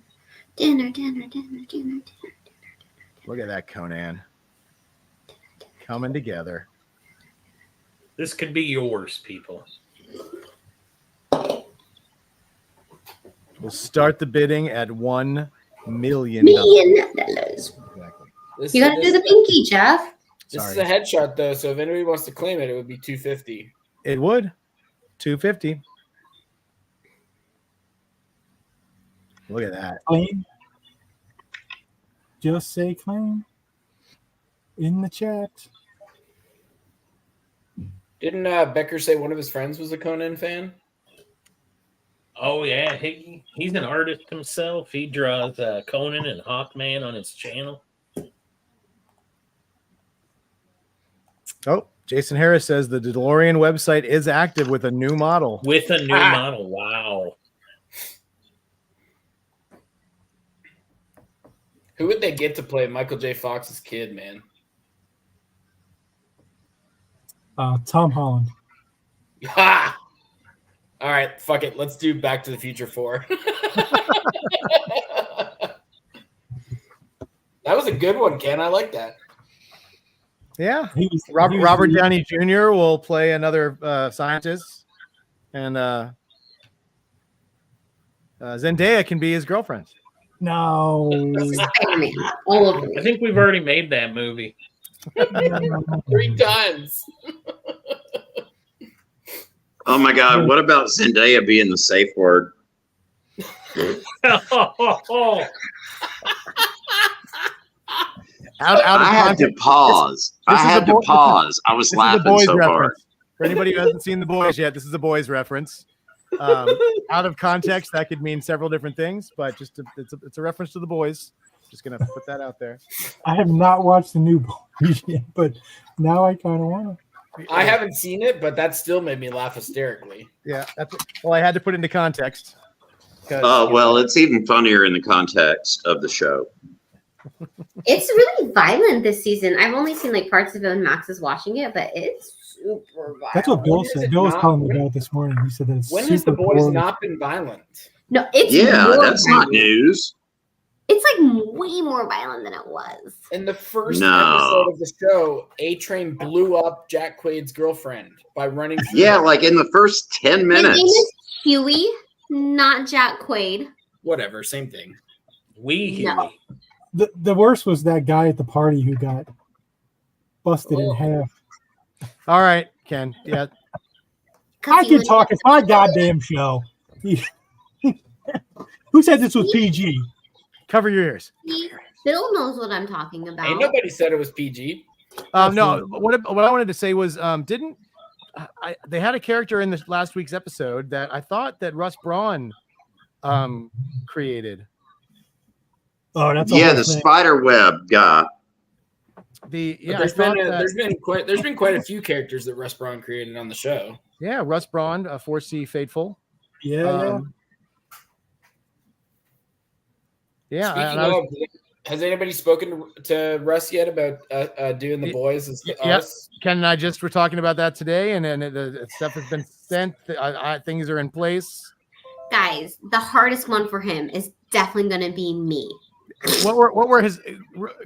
[SPEAKER 2] Look at that, Conan. Coming together.
[SPEAKER 1] This could be yours, people.
[SPEAKER 2] We'll start the bidding at $1 million.
[SPEAKER 4] Exactly. You gotta do the pinky, Jeff.
[SPEAKER 5] This is a headshot though, so if anybody wants to claim it, it would be $250.
[SPEAKER 2] It would. $250. Look at that.
[SPEAKER 3] Claim. Just say claim in the chat.
[SPEAKER 5] Didn't Becker say one of his friends was a Conan fan?
[SPEAKER 1] Oh yeah, he's an artist himself. He draws Conan and Hawkman on his channel.
[SPEAKER 2] Oh, Jason Harris says the DeLorean website is active with a new model.
[SPEAKER 1] With a new model, wow.
[SPEAKER 5] Who would they get to play Michael J. Fox's kid, man?
[SPEAKER 3] Tom Holland.
[SPEAKER 5] Ha! All right, fuck it. Let's do Back to the Future 4. That was a good one, Ken. I like that.
[SPEAKER 2] Yeah. Robert Downey Jr. will play another scientist, and Zendaya can be his girlfriend.
[SPEAKER 3] No.
[SPEAKER 1] I think we've already made that movie.
[SPEAKER 5] 3 times.
[SPEAKER 6] Oh my God! What about Zendaya being the safe word? I had to pause. I was laughing so hard.
[SPEAKER 2] For anybody who hasn't seen The Boys yet, this is a Boys reference. Out of context, that could mean several different things, but it's a reference to The Boys. Just gonna put that out there.
[SPEAKER 3] I have not watched the new Boys yet, but now I kind of want to.
[SPEAKER 5] I haven't seen it, but that still made me laugh hysterically.
[SPEAKER 2] Yeah, I had to put into context.
[SPEAKER 6] Well, it's even funnier in the context of the show.
[SPEAKER 4] It's really violent this season. I've only seen like parts of it when Max is watching it, but it's super violent.
[SPEAKER 3] That's what Bill said. Bill was telling me about it this morning. He said that it's
[SPEAKER 5] when has The Boys not been violent?
[SPEAKER 4] No, it's
[SPEAKER 6] that's not news.
[SPEAKER 4] It's like way more violent than it was.
[SPEAKER 5] In the first episode of the show, A-Train blew up Jack Quaid's girlfriend by running through
[SPEAKER 6] like in the first 10 minutes.
[SPEAKER 4] His name is Huey. Not Jack Quaid.
[SPEAKER 5] Whatever, same thing.
[SPEAKER 1] Wee
[SPEAKER 4] No.
[SPEAKER 1] Huey.
[SPEAKER 3] The worst was that guy at the party who got busted in half.
[SPEAKER 2] All right, Ken. Yeah.
[SPEAKER 3] I can talk. It's my goddamn show. Who said this was PG?
[SPEAKER 2] Cover your ears.
[SPEAKER 4] Bill knows what I'm talking about.
[SPEAKER 5] Ain't nobody said it was PG.
[SPEAKER 2] No, what I wanted to say was, they had a character in this last week's episode that I thought that Russ Braun created.
[SPEAKER 3] Oh, that's
[SPEAKER 6] the spider web guy.
[SPEAKER 5] There's been quite a few characters that Russ Braun created on the show.
[SPEAKER 2] Yeah, Russ Braun, 4C Faithful.
[SPEAKER 3] Yeah.
[SPEAKER 5] Yeah. Speaking of, has anybody spoken to Russ yet about doing the boys?
[SPEAKER 2] Yes, Ken and I just were talking about that today, and the stuff has been sent. Things are in place.
[SPEAKER 4] Guys, the hardest one for him is definitely going to be me.
[SPEAKER 2] What were his?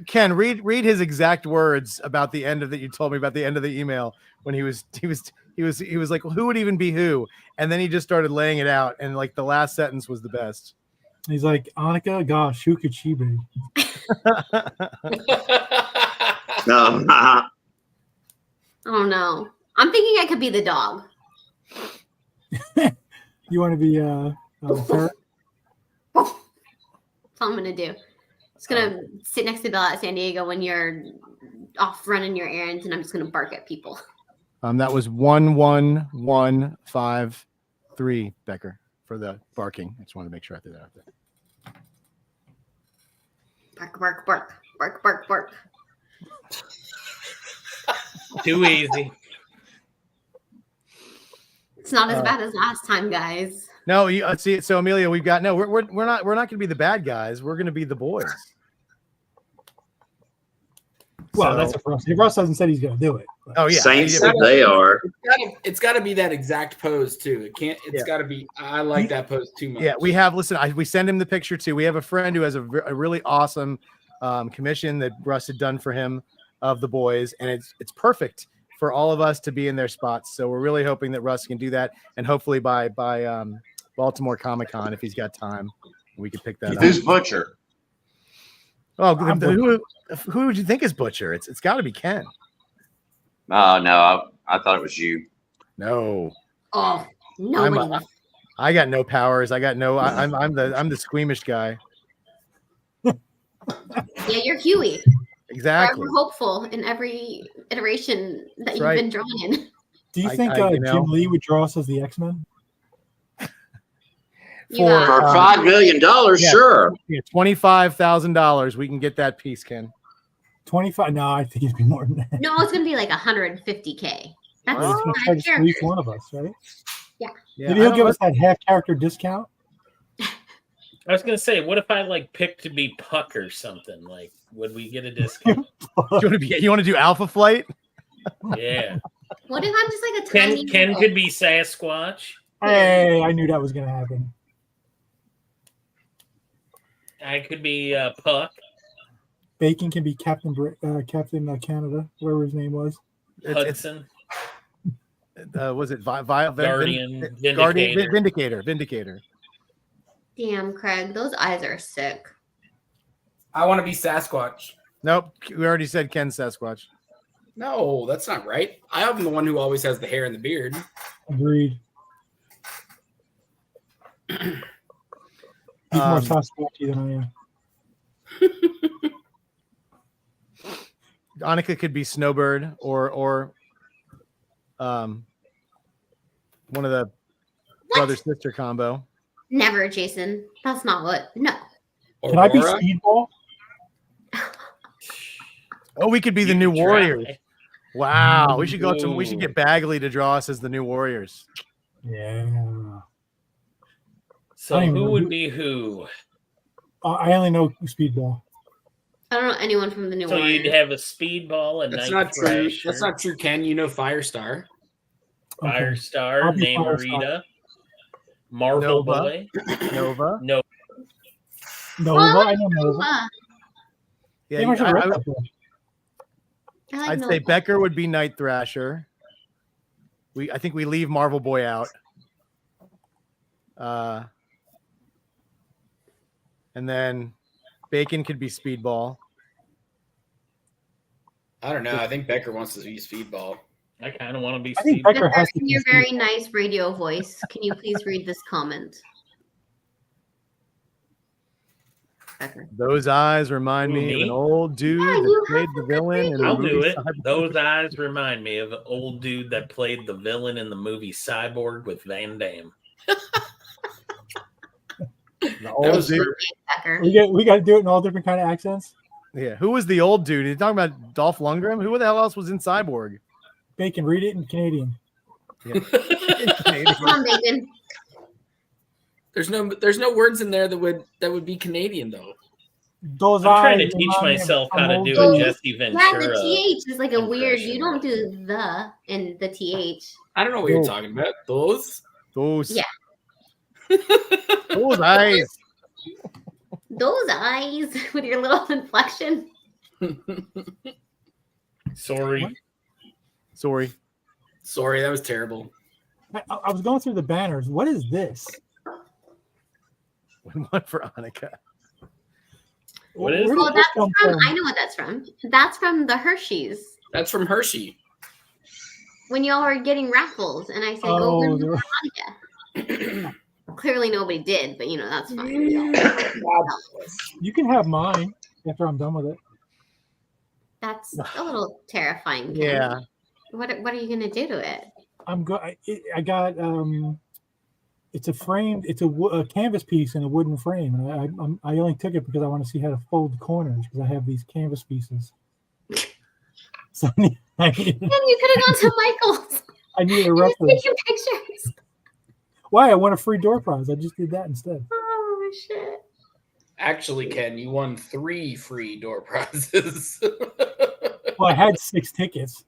[SPEAKER 2] Ken, read his exact words about the end of that you told me about the end of the email when he was like, well, who would even be who? And then he just started laying it out, and like the last sentence was the best.
[SPEAKER 3] He's like, Annika, gosh, who could she be?
[SPEAKER 4] Oh no. I'm thinking I could be the dog.
[SPEAKER 3] You want to be parrot?
[SPEAKER 4] That's all I'm gonna do. Just gonna sit next to Bill at San Diego when you're off running your errands, and I'm just gonna bark at people.
[SPEAKER 2] That was 11153, Becker, for the barking. I just want to make sure I threw that out there.
[SPEAKER 4] Bark, bark, bark, bark, bark, bark.
[SPEAKER 1] Too easy.
[SPEAKER 4] It's not as bad as last time, guys.
[SPEAKER 2] No, you see. So Amelia, we're not going to be the bad guys. We're going to be the boys.
[SPEAKER 3] Well, that's what Russ. Russ hasn't said he's going to do it. But.
[SPEAKER 2] Oh yeah,
[SPEAKER 6] Saints they are.
[SPEAKER 5] It's got to be that exact pose too. It can't. It's got to be. I like that pose too much.
[SPEAKER 2] Yeah, we have. Listen, we send him the picture too. We have a friend who has a really awesome commission that Russ had done for him of the boys, and it's perfect for all of us to be in their spots. So we're really hoping that Russ can do that, and hopefully by Baltimore Comic-Con, if he's got time, we can pick that up.
[SPEAKER 6] Who's Butcher?
[SPEAKER 2] Oh, who would you think is Butcher? It's got to be Ken.
[SPEAKER 6] No, I thought it was you.
[SPEAKER 2] No.
[SPEAKER 4] Oh, nobody.
[SPEAKER 2] I got no powers. I'm the squeamish guy.
[SPEAKER 4] Yeah, you're Huey.
[SPEAKER 2] Exactly.
[SPEAKER 4] We're hopeful in every iteration that you've been drawn in.
[SPEAKER 3] Do you think Jim Lee would draw us as the X-Men?
[SPEAKER 6] For $5 million, sure.
[SPEAKER 2] Yeah, $25,000. We can get that piece, Ken.
[SPEAKER 3] 25? No, I think it'd be more than that.
[SPEAKER 4] No, it's gonna be like 150K. That's
[SPEAKER 3] He's gonna try to squeeze one of us, right?
[SPEAKER 4] Yeah.
[SPEAKER 3] Maybe he'll give us that half character discount.
[SPEAKER 1] I was gonna say, what if I like picked to be Puck or something? Like, would we get a discount?
[SPEAKER 2] You want to do Alpha Flight?
[SPEAKER 1] Yeah.
[SPEAKER 4] What if I'm just like a tiny?
[SPEAKER 1] Ken could be Sasquatch.
[SPEAKER 3] Hey, I knew that was gonna happen.
[SPEAKER 1] I could be Puck.
[SPEAKER 3] Bacon can be Captain Canada, whatever his name was.
[SPEAKER 1] Hudson.
[SPEAKER 2] Was it
[SPEAKER 1] Guardian?
[SPEAKER 2] Vindicator.
[SPEAKER 4] Damn, Craig, those eyes are sick.
[SPEAKER 5] I want to be Sasquatch.
[SPEAKER 2] Nope, we already said Ken Sasquatch.
[SPEAKER 5] No, that's not right. I am the one who always has the hair and the beard.
[SPEAKER 3] Agreed. He's more Sasquatchy than I am.
[SPEAKER 2] Annika could be Snowbird or one of the brother sister combo.
[SPEAKER 4] Never, Jason. That's not what. No.
[SPEAKER 3] Can I be Speedball?
[SPEAKER 2] Oh, we could be the new Warriors. Wow, we should go to. We should get Bagley to draw us as the new Warriors.
[SPEAKER 3] Yeah.
[SPEAKER 1] So who would be who?
[SPEAKER 3] I only know Speedball.
[SPEAKER 4] I don't know anyone from the new.
[SPEAKER 1] So
[SPEAKER 4] Warriors.
[SPEAKER 1] you'd have a Speedball, and
[SPEAKER 5] that's not true. That's not true, Ken. You know Firestar.
[SPEAKER 1] Firestar,
[SPEAKER 3] Okay.
[SPEAKER 1] Namorita, Marvel Boy,
[SPEAKER 2] Nova.
[SPEAKER 3] I know Nova.
[SPEAKER 2] Yeah, I'd say
[SPEAKER 4] Nova.
[SPEAKER 2] Becker would be Night Thrasher. I think we leave Marvel Boy out. And then Bacon could be Speedball.
[SPEAKER 5] I don't know. I think Becker wants to be Speedball.
[SPEAKER 1] I kind of want to be
[SPEAKER 3] I think
[SPEAKER 1] Steve.
[SPEAKER 3] Becker has to
[SPEAKER 4] In
[SPEAKER 3] be
[SPEAKER 4] your very nice radio voice, can you please read this comment? Becker.
[SPEAKER 2] Those eyes remind
[SPEAKER 1] Who,
[SPEAKER 2] me of
[SPEAKER 1] me?
[SPEAKER 2] an old dude
[SPEAKER 4] Yeah,
[SPEAKER 2] that
[SPEAKER 4] you
[SPEAKER 2] played
[SPEAKER 4] have
[SPEAKER 2] the
[SPEAKER 4] a good
[SPEAKER 2] villain in the
[SPEAKER 1] I'll
[SPEAKER 2] movie
[SPEAKER 1] do it.
[SPEAKER 2] Cyborg.
[SPEAKER 1] Those eyes remind me of an old dude that played the villain in the movie Cyborg with Van Damme.
[SPEAKER 2] The old dude.
[SPEAKER 4] Becker.
[SPEAKER 3] We got to do it in all different kind of accents.
[SPEAKER 2] Yeah. Who was the old dude? You're talking about Dolph Lundgren? Who the hell else was in Cyborg?
[SPEAKER 3] Bacon, read it in Canadian.
[SPEAKER 4] Come on, Bacon.
[SPEAKER 5] There's no words in there that would be Canadian though.
[SPEAKER 3] Those
[SPEAKER 1] I'm trying to
[SPEAKER 3] eyes
[SPEAKER 1] teach
[SPEAKER 3] remind me of
[SPEAKER 1] myself
[SPEAKER 3] some
[SPEAKER 1] how to
[SPEAKER 3] old
[SPEAKER 1] do
[SPEAKER 3] dude.
[SPEAKER 1] a Jesse
[SPEAKER 4] Yeah,
[SPEAKER 1] Ventura.
[SPEAKER 4] the TH is like a weird. You
[SPEAKER 1] impression.
[SPEAKER 4] don't do the in the TH.
[SPEAKER 5] I don't know what you're talking about. Those.
[SPEAKER 4] Yeah.
[SPEAKER 2] Those eyes.
[SPEAKER 4] Those eyes with your little inflection.
[SPEAKER 1] Sorry.
[SPEAKER 2] Sorry.
[SPEAKER 5] Sorry, that was terrible.
[SPEAKER 3] I was going through the banners. What is this?
[SPEAKER 2] One for Annika.
[SPEAKER 1] What is
[SPEAKER 3] Where
[SPEAKER 4] Oh,
[SPEAKER 3] did this
[SPEAKER 4] that's
[SPEAKER 3] come
[SPEAKER 4] from. I know what that's from. That's from the Hershey's.
[SPEAKER 5] That's from Hershey.
[SPEAKER 4] When y'all were getting raffles, and I said, "Go
[SPEAKER 3] Oh,
[SPEAKER 4] win
[SPEAKER 3] they
[SPEAKER 4] for
[SPEAKER 3] were-
[SPEAKER 4] Monica." Clearly, nobody did, but that's fine.
[SPEAKER 3] You can have mine after I'm done with it.
[SPEAKER 4] That's a little terrifying. Ken.
[SPEAKER 2] Yeah.
[SPEAKER 4] What are you gonna do to it?
[SPEAKER 3] I got it's a frame. It's a canvas piece in a wooden frame, and I only took it because I want to see how to fold the corners because I have these canvas pieces. So I need,
[SPEAKER 4] Man, you could have gone to Michael's.
[SPEAKER 3] I need a
[SPEAKER 4] and just
[SPEAKER 3] reference.
[SPEAKER 4] taken pictures.
[SPEAKER 3] Why? I won a free door prize. I just did that instead.
[SPEAKER 4] Oh shit!
[SPEAKER 5] Actually, Ken, you won 3 free door prizes.
[SPEAKER 3] Well, I had 6 tickets.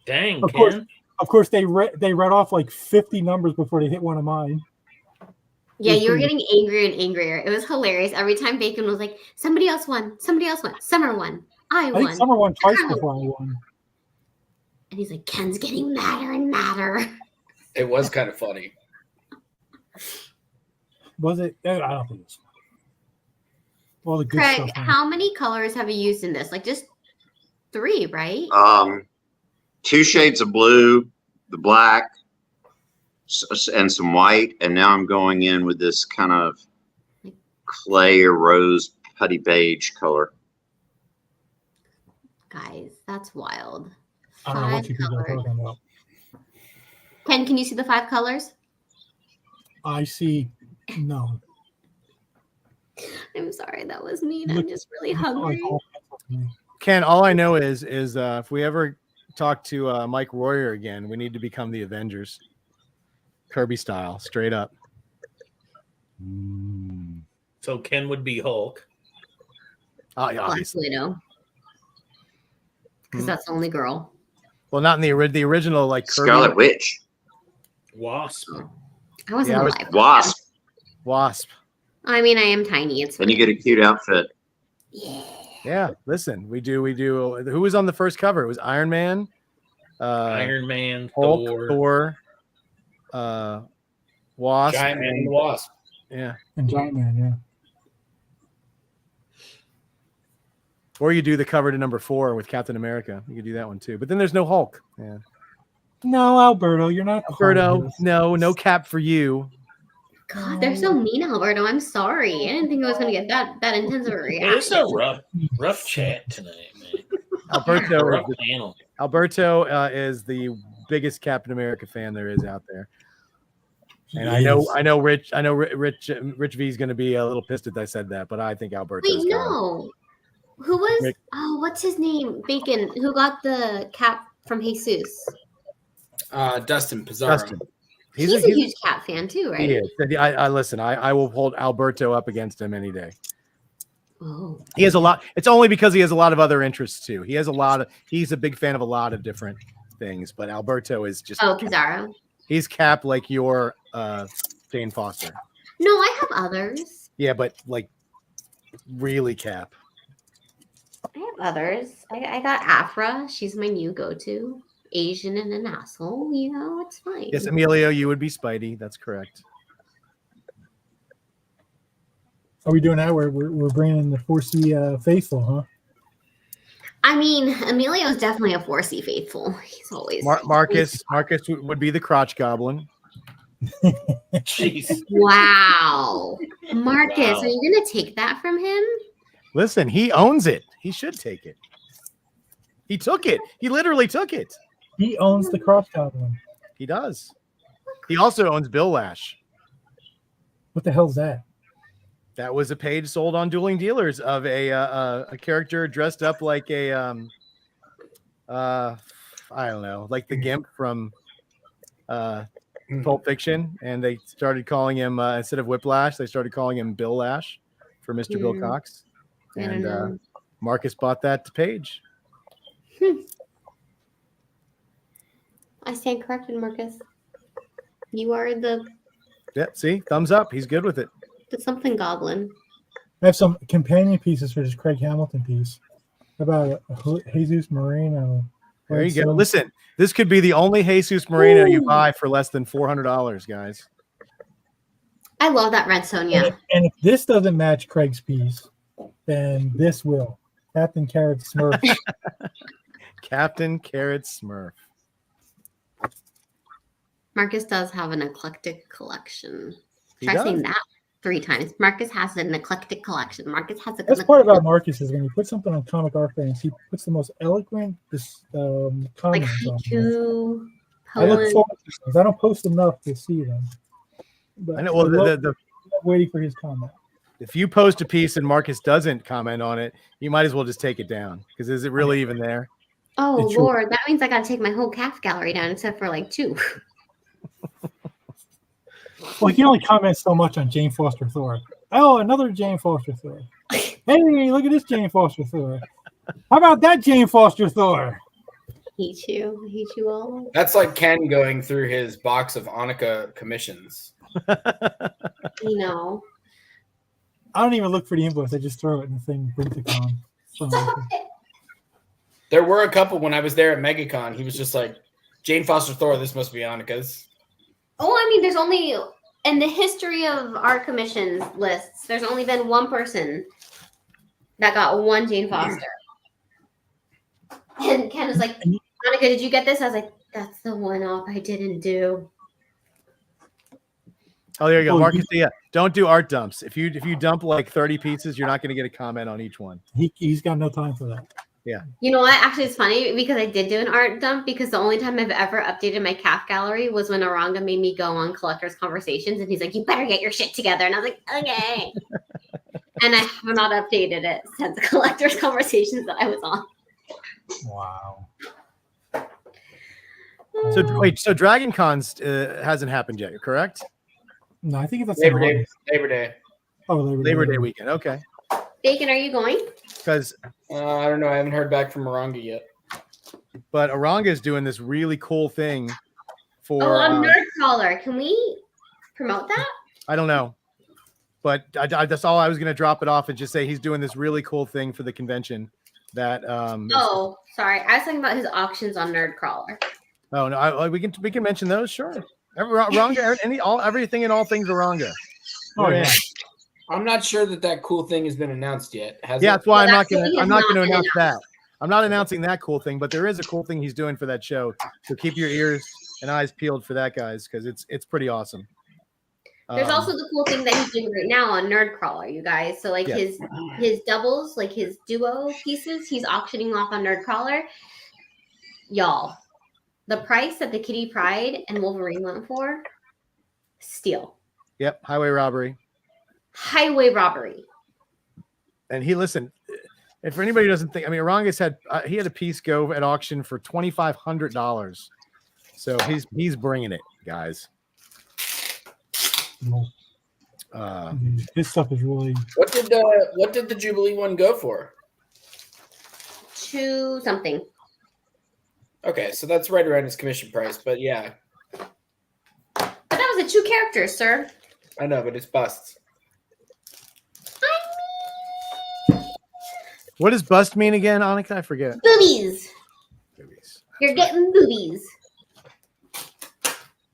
[SPEAKER 1] Dang,
[SPEAKER 3] Of
[SPEAKER 1] Ken.
[SPEAKER 3] course, they read off like 50 numbers before they hit one of mine.
[SPEAKER 4] Yeah, you were getting angrier and angrier. It was hilarious. Every time Bacon was like, "Somebody else won. Somebody else won. Summer won. I
[SPEAKER 3] I
[SPEAKER 4] won."
[SPEAKER 3] think Summer won twice
[SPEAKER 4] Ow.
[SPEAKER 3] before I won.
[SPEAKER 4] And he's like, "Ken's getting madder and madder."
[SPEAKER 5] It was kind of funny.
[SPEAKER 3] Was it? I don't think it was. All the good
[SPEAKER 4] Craig,
[SPEAKER 3] stuff. on it.
[SPEAKER 4] how many colors have you used in this? Like just 3, right?
[SPEAKER 6] 2 shades of blue, the black, and some white, and now I'm going in with this kind of clay or rose putty beige color.
[SPEAKER 4] Guys, that's wild.
[SPEAKER 3] I don't know what
[SPEAKER 4] 5
[SPEAKER 3] you people are
[SPEAKER 4] colors.
[SPEAKER 3] talking about.
[SPEAKER 4] Ken, can you see the 5 colors?
[SPEAKER 3] I see. No.
[SPEAKER 4] I'm sorry, that was mean.
[SPEAKER 3] Look-
[SPEAKER 4] I'm just really
[SPEAKER 3] Like
[SPEAKER 4] hungry.
[SPEAKER 3] all pencils to me.
[SPEAKER 2] Ken, all I know is if we ever talk to Mike Royer again, we need to become the Avengers. Kirby style, straight up.
[SPEAKER 1] So Ken would be Hulk.
[SPEAKER 2] Oh, yeah,
[SPEAKER 4] Well,
[SPEAKER 2] obviously.
[SPEAKER 4] actually, no. Because that's the only girl.
[SPEAKER 2] Well, not in the original, like Kirby.
[SPEAKER 6] Scarlet Witch,
[SPEAKER 1] Wasp.
[SPEAKER 4] I wasn't
[SPEAKER 2] Yeah, I was-
[SPEAKER 4] alive.
[SPEAKER 6] Wasp,
[SPEAKER 2] Wasp.
[SPEAKER 4] I mean, I am tiny. It's
[SPEAKER 6] and you
[SPEAKER 4] fine.
[SPEAKER 6] get a cute outfit.
[SPEAKER 4] Yeah.
[SPEAKER 2] Yeah, listen, we do. Who was on the first cover? It was Iron Man,
[SPEAKER 1] Iron Man,
[SPEAKER 2] Hulk,
[SPEAKER 1] Thor.
[SPEAKER 2] Wasp,
[SPEAKER 5] Giant Man and
[SPEAKER 2] and
[SPEAKER 5] the Wasp.
[SPEAKER 2] yeah.
[SPEAKER 3] And Giant Man, yeah.
[SPEAKER 2] Or you do the cover to number 4 with Captain America. You could do that one too. But then there's no Hulk. Yeah.
[SPEAKER 3] No, Alberto, you're not.
[SPEAKER 2] Alberto,
[SPEAKER 3] part of this.
[SPEAKER 2] no cap for you.
[SPEAKER 4] God, they're so mean, Alberto. I'm sorry. I didn't think it was going to get that intense of a
[SPEAKER 1] It was
[SPEAKER 4] reaction.
[SPEAKER 1] a rough chat tonight, man.
[SPEAKER 2] Alberto,
[SPEAKER 1] Rough panel.
[SPEAKER 2] Alberto is the biggest Captain America fan there is out there. And
[SPEAKER 3] He is.
[SPEAKER 2] I know Rich V is going to be a little pissed that I said that, but I think Alberto's
[SPEAKER 4] Wait,
[SPEAKER 2] got it.
[SPEAKER 4] no. Who was?
[SPEAKER 2] Rick.
[SPEAKER 4] Oh, what's his name? Bacon. Who got the cap from Jesus?
[SPEAKER 5] Dustin Pizarro.
[SPEAKER 2] Dustin.
[SPEAKER 4] He's a huge cat fan too, right?
[SPEAKER 2] He is. I listen. I will hold Alberto up against him any day.
[SPEAKER 4] Oh.
[SPEAKER 2] He has a lot. It's only because he has a lot of other interests too. He has a lot of. He's a big fan of a lot of different things. But Alberto is just.
[SPEAKER 4] Oh, Pizarro.
[SPEAKER 2] He's Cap like your Jane Foster.
[SPEAKER 4] No, I have others.
[SPEAKER 2] Yeah, but like really Cap.
[SPEAKER 4] I have others. I got Afra. She's my new go-to. Asian and an asshole. You know, it's fine.
[SPEAKER 2] Yes, Emilio, you would be Spidey. That's correct.
[SPEAKER 3] Are we doing that? We're bringing in the 4C faithful, huh?
[SPEAKER 4] I mean, Emilio's definitely a 4C faithful. He's always
[SPEAKER 2] Marcus would be the crotch goblin.
[SPEAKER 1] Jeez.
[SPEAKER 4] Wow. Marcus,
[SPEAKER 1] Wow.
[SPEAKER 4] are you gonna take that from him?
[SPEAKER 2] Listen, he owns it. He should take it. He took it. He literally took it.
[SPEAKER 3] He owns the cross goblin.
[SPEAKER 2] He does. He also owns Bill Lash.
[SPEAKER 3] What the hell's that?
[SPEAKER 2] That was a page sold on Dueling Dealers of a character dressed up like a I don't know, like the Gimp from Pulp Fiction, and they started calling him instead of Whiplash, they started calling him Bill Lash for Mr. Bill Cox.
[SPEAKER 4] I don't
[SPEAKER 2] And
[SPEAKER 4] know.
[SPEAKER 2] Marcus bought that to Paige.
[SPEAKER 4] I stand corrected, Marcus. You are the
[SPEAKER 2] Yep, see, thumbs up. He's good with it.
[SPEAKER 4] something goblin.
[SPEAKER 3] I have some companion pieces for this Craig Hamilton piece. How about Jesus Moreno?
[SPEAKER 2] There you go. Listen, this could be the only Jesus Moreno you buy for less than $400, guys.
[SPEAKER 4] I love that red Sonia.
[SPEAKER 3] And if this doesn't match Craig's piece, then this will. Captain Carrot Smurf.
[SPEAKER 2] Captain Carrot Smurf.
[SPEAKER 4] Marcus does have an eclectic collection.
[SPEAKER 2] He
[SPEAKER 4] Try saying
[SPEAKER 2] does.
[SPEAKER 4] that 3 times. Marcus has an eclectic collection. Marcus has a
[SPEAKER 3] That's part about Marcus is when you put something on Comic Art Fans, he puts the most eloquent
[SPEAKER 4] like
[SPEAKER 3] comments on them.
[SPEAKER 4] haiku,
[SPEAKER 3] I look
[SPEAKER 4] poem.
[SPEAKER 3] forward to those. I don't post enough to see them. But
[SPEAKER 2] I know. Well,
[SPEAKER 3] I'm waiting for his comment.
[SPEAKER 2] if you post a piece and Marcus doesn't comment on it, you might as well just take it down. Because is it really even there?
[SPEAKER 4] Oh
[SPEAKER 3] It's true.
[SPEAKER 4] Lord, that means I gotta take my whole calf gallery down except for like 2.
[SPEAKER 3] Well, he can only comment so much on Jane Foster Thorpe. Oh, another Jane Foster Thorpe. Hey, look at this Jane Foster Thorpe. How about that Jane Foster Thorpe?
[SPEAKER 4] Hate you. I hate you all.
[SPEAKER 5] That's like Ken going through his box of Annika commissions.
[SPEAKER 4] You know.
[SPEAKER 3] I don't even look for the invoice. I just throw it in the thing, brings it on.
[SPEAKER 4] Stop it.
[SPEAKER 5] There were a couple when I was there at MegaCon. He was just like, Jane Foster Thor, this must be Annika's.
[SPEAKER 4] Oh, I mean, there's only in the history of our commissions lists, there's only been one person that got one Jane Foster. And Ken was like, Annika, did you get this? I was like, that's the one off I didn't do.
[SPEAKER 2] Oh, there you go,
[SPEAKER 3] Oh,
[SPEAKER 2] Marcus. Yeah, don't do art dumps. If you dump like 30 pieces, you're not going to get a comment on each one.
[SPEAKER 3] He's got no time for that.
[SPEAKER 2] Yeah.
[SPEAKER 4] You know what? Actually, it's funny because I did do an art dump because the only time I've ever updated my calf gallery was when Aranga made me go on Collectors Conversations and he's like, you better get your shit together. And I was like, okay. And I have not updated it since Collectors Conversations that I was on.
[SPEAKER 3] Wow.
[SPEAKER 2] So wait, so Dragon Con's hasn't happened yet, correct?
[SPEAKER 3] No, I think that's
[SPEAKER 5] Labor Day. Labor Day.
[SPEAKER 3] Oh,
[SPEAKER 2] Labor Day weekend. Okay.
[SPEAKER 4] Bacon, are you going?
[SPEAKER 2] Because
[SPEAKER 5] I don't know. I haven't heard back from Moronga yet.
[SPEAKER 2] but Aranga is doing this really cool thing for
[SPEAKER 4] Oh, on Nerdcaller. Can we promote that?
[SPEAKER 2] I don't know. But I that's all I was going to drop it off and just say he's doing this really cool thing for the convention that
[SPEAKER 4] Oh, sorry. I was talking about his auctions on Nerdcrawler.
[SPEAKER 2] Oh no, we can mention those, sure. Aranga, everything and all things Aranga.
[SPEAKER 3] Oh yeah.
[SPEAKER 5] I'm not sure that cool thing has been announced yet. Has
[SPEAKER 2] Yeah,
[SPEAKER 5] it?
[SPEAKER 2] that's why
[SPEAKER 4] Well,
[SPEAKER 2] I'm not
[SPEAKER 4] that's
[SPEAKER 2] going
[SPEAKER 4] what
[SPEAKER 2] to
[SPEAKER 4] he has not
[SPEAKER 2] announce
[SPEAKER 4] been
[SPEAKER 2] that. I'm not announcing that cool thing, but there is a cool thing he's doing for that show. So keep your ears and eyes peeled for that, guys, because it's pretty awesome.
[SPEAKER 4] There's also the cool thing that he's doing right now on Nerdcrawler, you guys. So like
[SPEAKER 2] Yeah.
[SPEAKER 4] his doubles, like his duo pieces, he's auctioning off on Nerdcrawler. Y'all, the price that the Kitty Pryde and Wolverine went for, steal.
[SPEAKER 2] Yep, highway robbery.
[SPEAKER 4] Highway robbery.
[SPEAKER 2] And listen, if for anybody who doesn't think, I mean, Aranga's had he had a piece go at auction for $2,500, so he's bringing it, guys.
[SPEAKER 3] His stuff is really.
[SPEAKER 5] What did the Jubilee one go for?
[SPEAKER 4] 2 something.
[SPEAKER 5] Okay, so that's right around his commission price, but yeah,
[SPEAKER 4] But that was a 2 characters, sir.
[SPEAKER 5] I know, but it's busts.
[SPEAKER 2] What does bust mean again, Annika? I forget.
[SPEAKER 4] Boobies.
[SPEAKER 2] Movies.
[SPEAKER 4] You're getting boobies.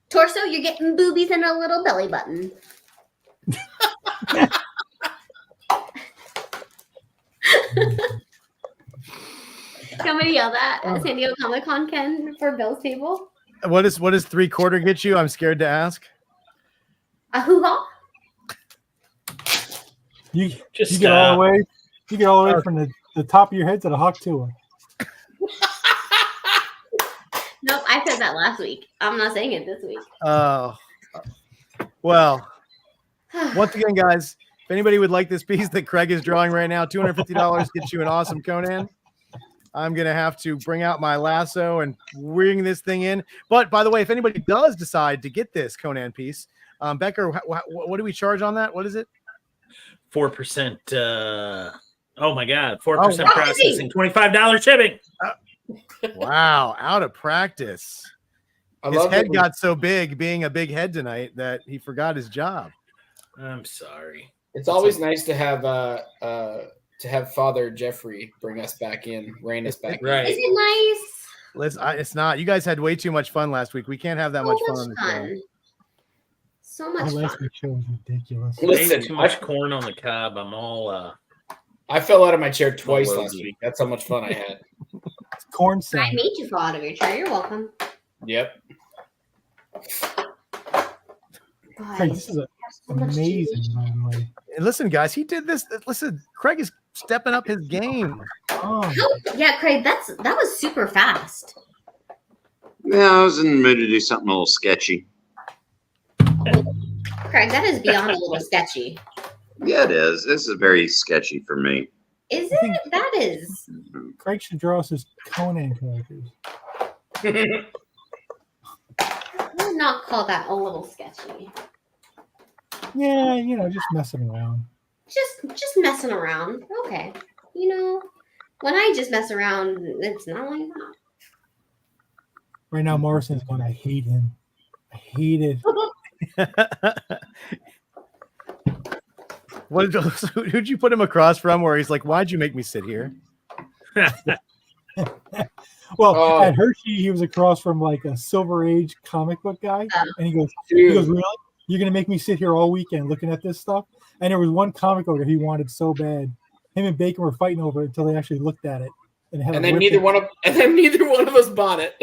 [SPEAKER 4] Torso, you're getting boobies and a little belly button. Somebody yell that at San Diego Comic Con, Ken, for Bill's table.
[SPEAKER 2] What does 3/4 get you? I'm scared to ask.
[SPEAKER 4] A hoo-ha?
[SPEAKER 3] You
[SPEAKER 1] Just
[SPEAKER 3] get all the way. You get all the way from the top of your head to the Hawk Tua.
[SPEAKER 4] Nope, I said that last week. I'm not saying it this week.
[SPEAKER 2] Oh, well. Once again, guys, if anybody would like this piece that Craig is drawing right now, $250 gets you an awesome Conan. I'm going to have to bring out my lasso and ring this thing in. But by the way, if anybody does decide to get this Conan piece, Becker, what do we charge on that? What is it?
[SPEAKER 1] 4%. Oh my God. 4% processing, $25 shipping.
[SPEAKER 2] Wow. Out of practice. His head got so big being a big head tonight that he forgot his job.
[SPEAKER 1] I'm sorry.
[SPEAKER 5] It's always nice to have Father Jeffrey bring us back in, rein us back in.
[SPEAKER 1] Right.
[SPEAKER 4] Is it nice?
[SPEAKER 2] It's not. You guys had way too much fun last week. We can't have that much fun on the show.
[SPEAKER 4] So much fun.
[SPEAKER 3] Last week's show was ridiculous.
[SPEAKER 5] Listen,
[SPEAKER 1] too much corn on the cob. I'm all
[SPEAKER 5] I fell out of my chair twice last week. That's how much fun I had.
[SPEAKER 3] It's corn
[SPEAKER 4] I
[SPEAKER 3] salad.
[SPEAKER 4] made you fall out of your chair. You're welcome.
[SPEAKER 5] Yep.
[SPEAKER 3] Craig, this is amazing, by the way.
[SPEAKER 2] And listen, guys, he did this. Listen, Craig is stepping up his game.
[SPEAKER 3] Oh,
[SPEAKER 4] Yeah, Craig, that was super fast.
[SPEAKER 6] Yeah, I was in the mood to do something a little sketchy.
[SPEAKER 4] Craig, that is beyond a little sketchy.
[SPEAKER 6] Yeah, it is. This is very sketchy for me.
[SPEAKER 4] Is it? That is.
[SPEAKER 3] Craig should draw us his Conan characters.
[SPEAKER 4] I would not call that a little sketchy.
[SPEAKER 3] Yeah, just messing around.
[SPEAKER 4] Just messing around. Okay. When I just mess around, it's not like that.
[SPEAKER 3] Right now, Morrison's going, I hate him. I hate it.
[SPEAKER 2] Who'd you put him across from where he's like, why'd you make me sit here?
[SPEAKER 3] Well, at Hershey, he was across from like a Silver Age comic book guy. And he goes, really? You're going to make me sit here all weekend looking at this stuff? And there was one comic book that he wanted so bad. Him and Bacon were fighting over it until they actually looked at it. And then neither one of
[SPEAKER 5] us bought it.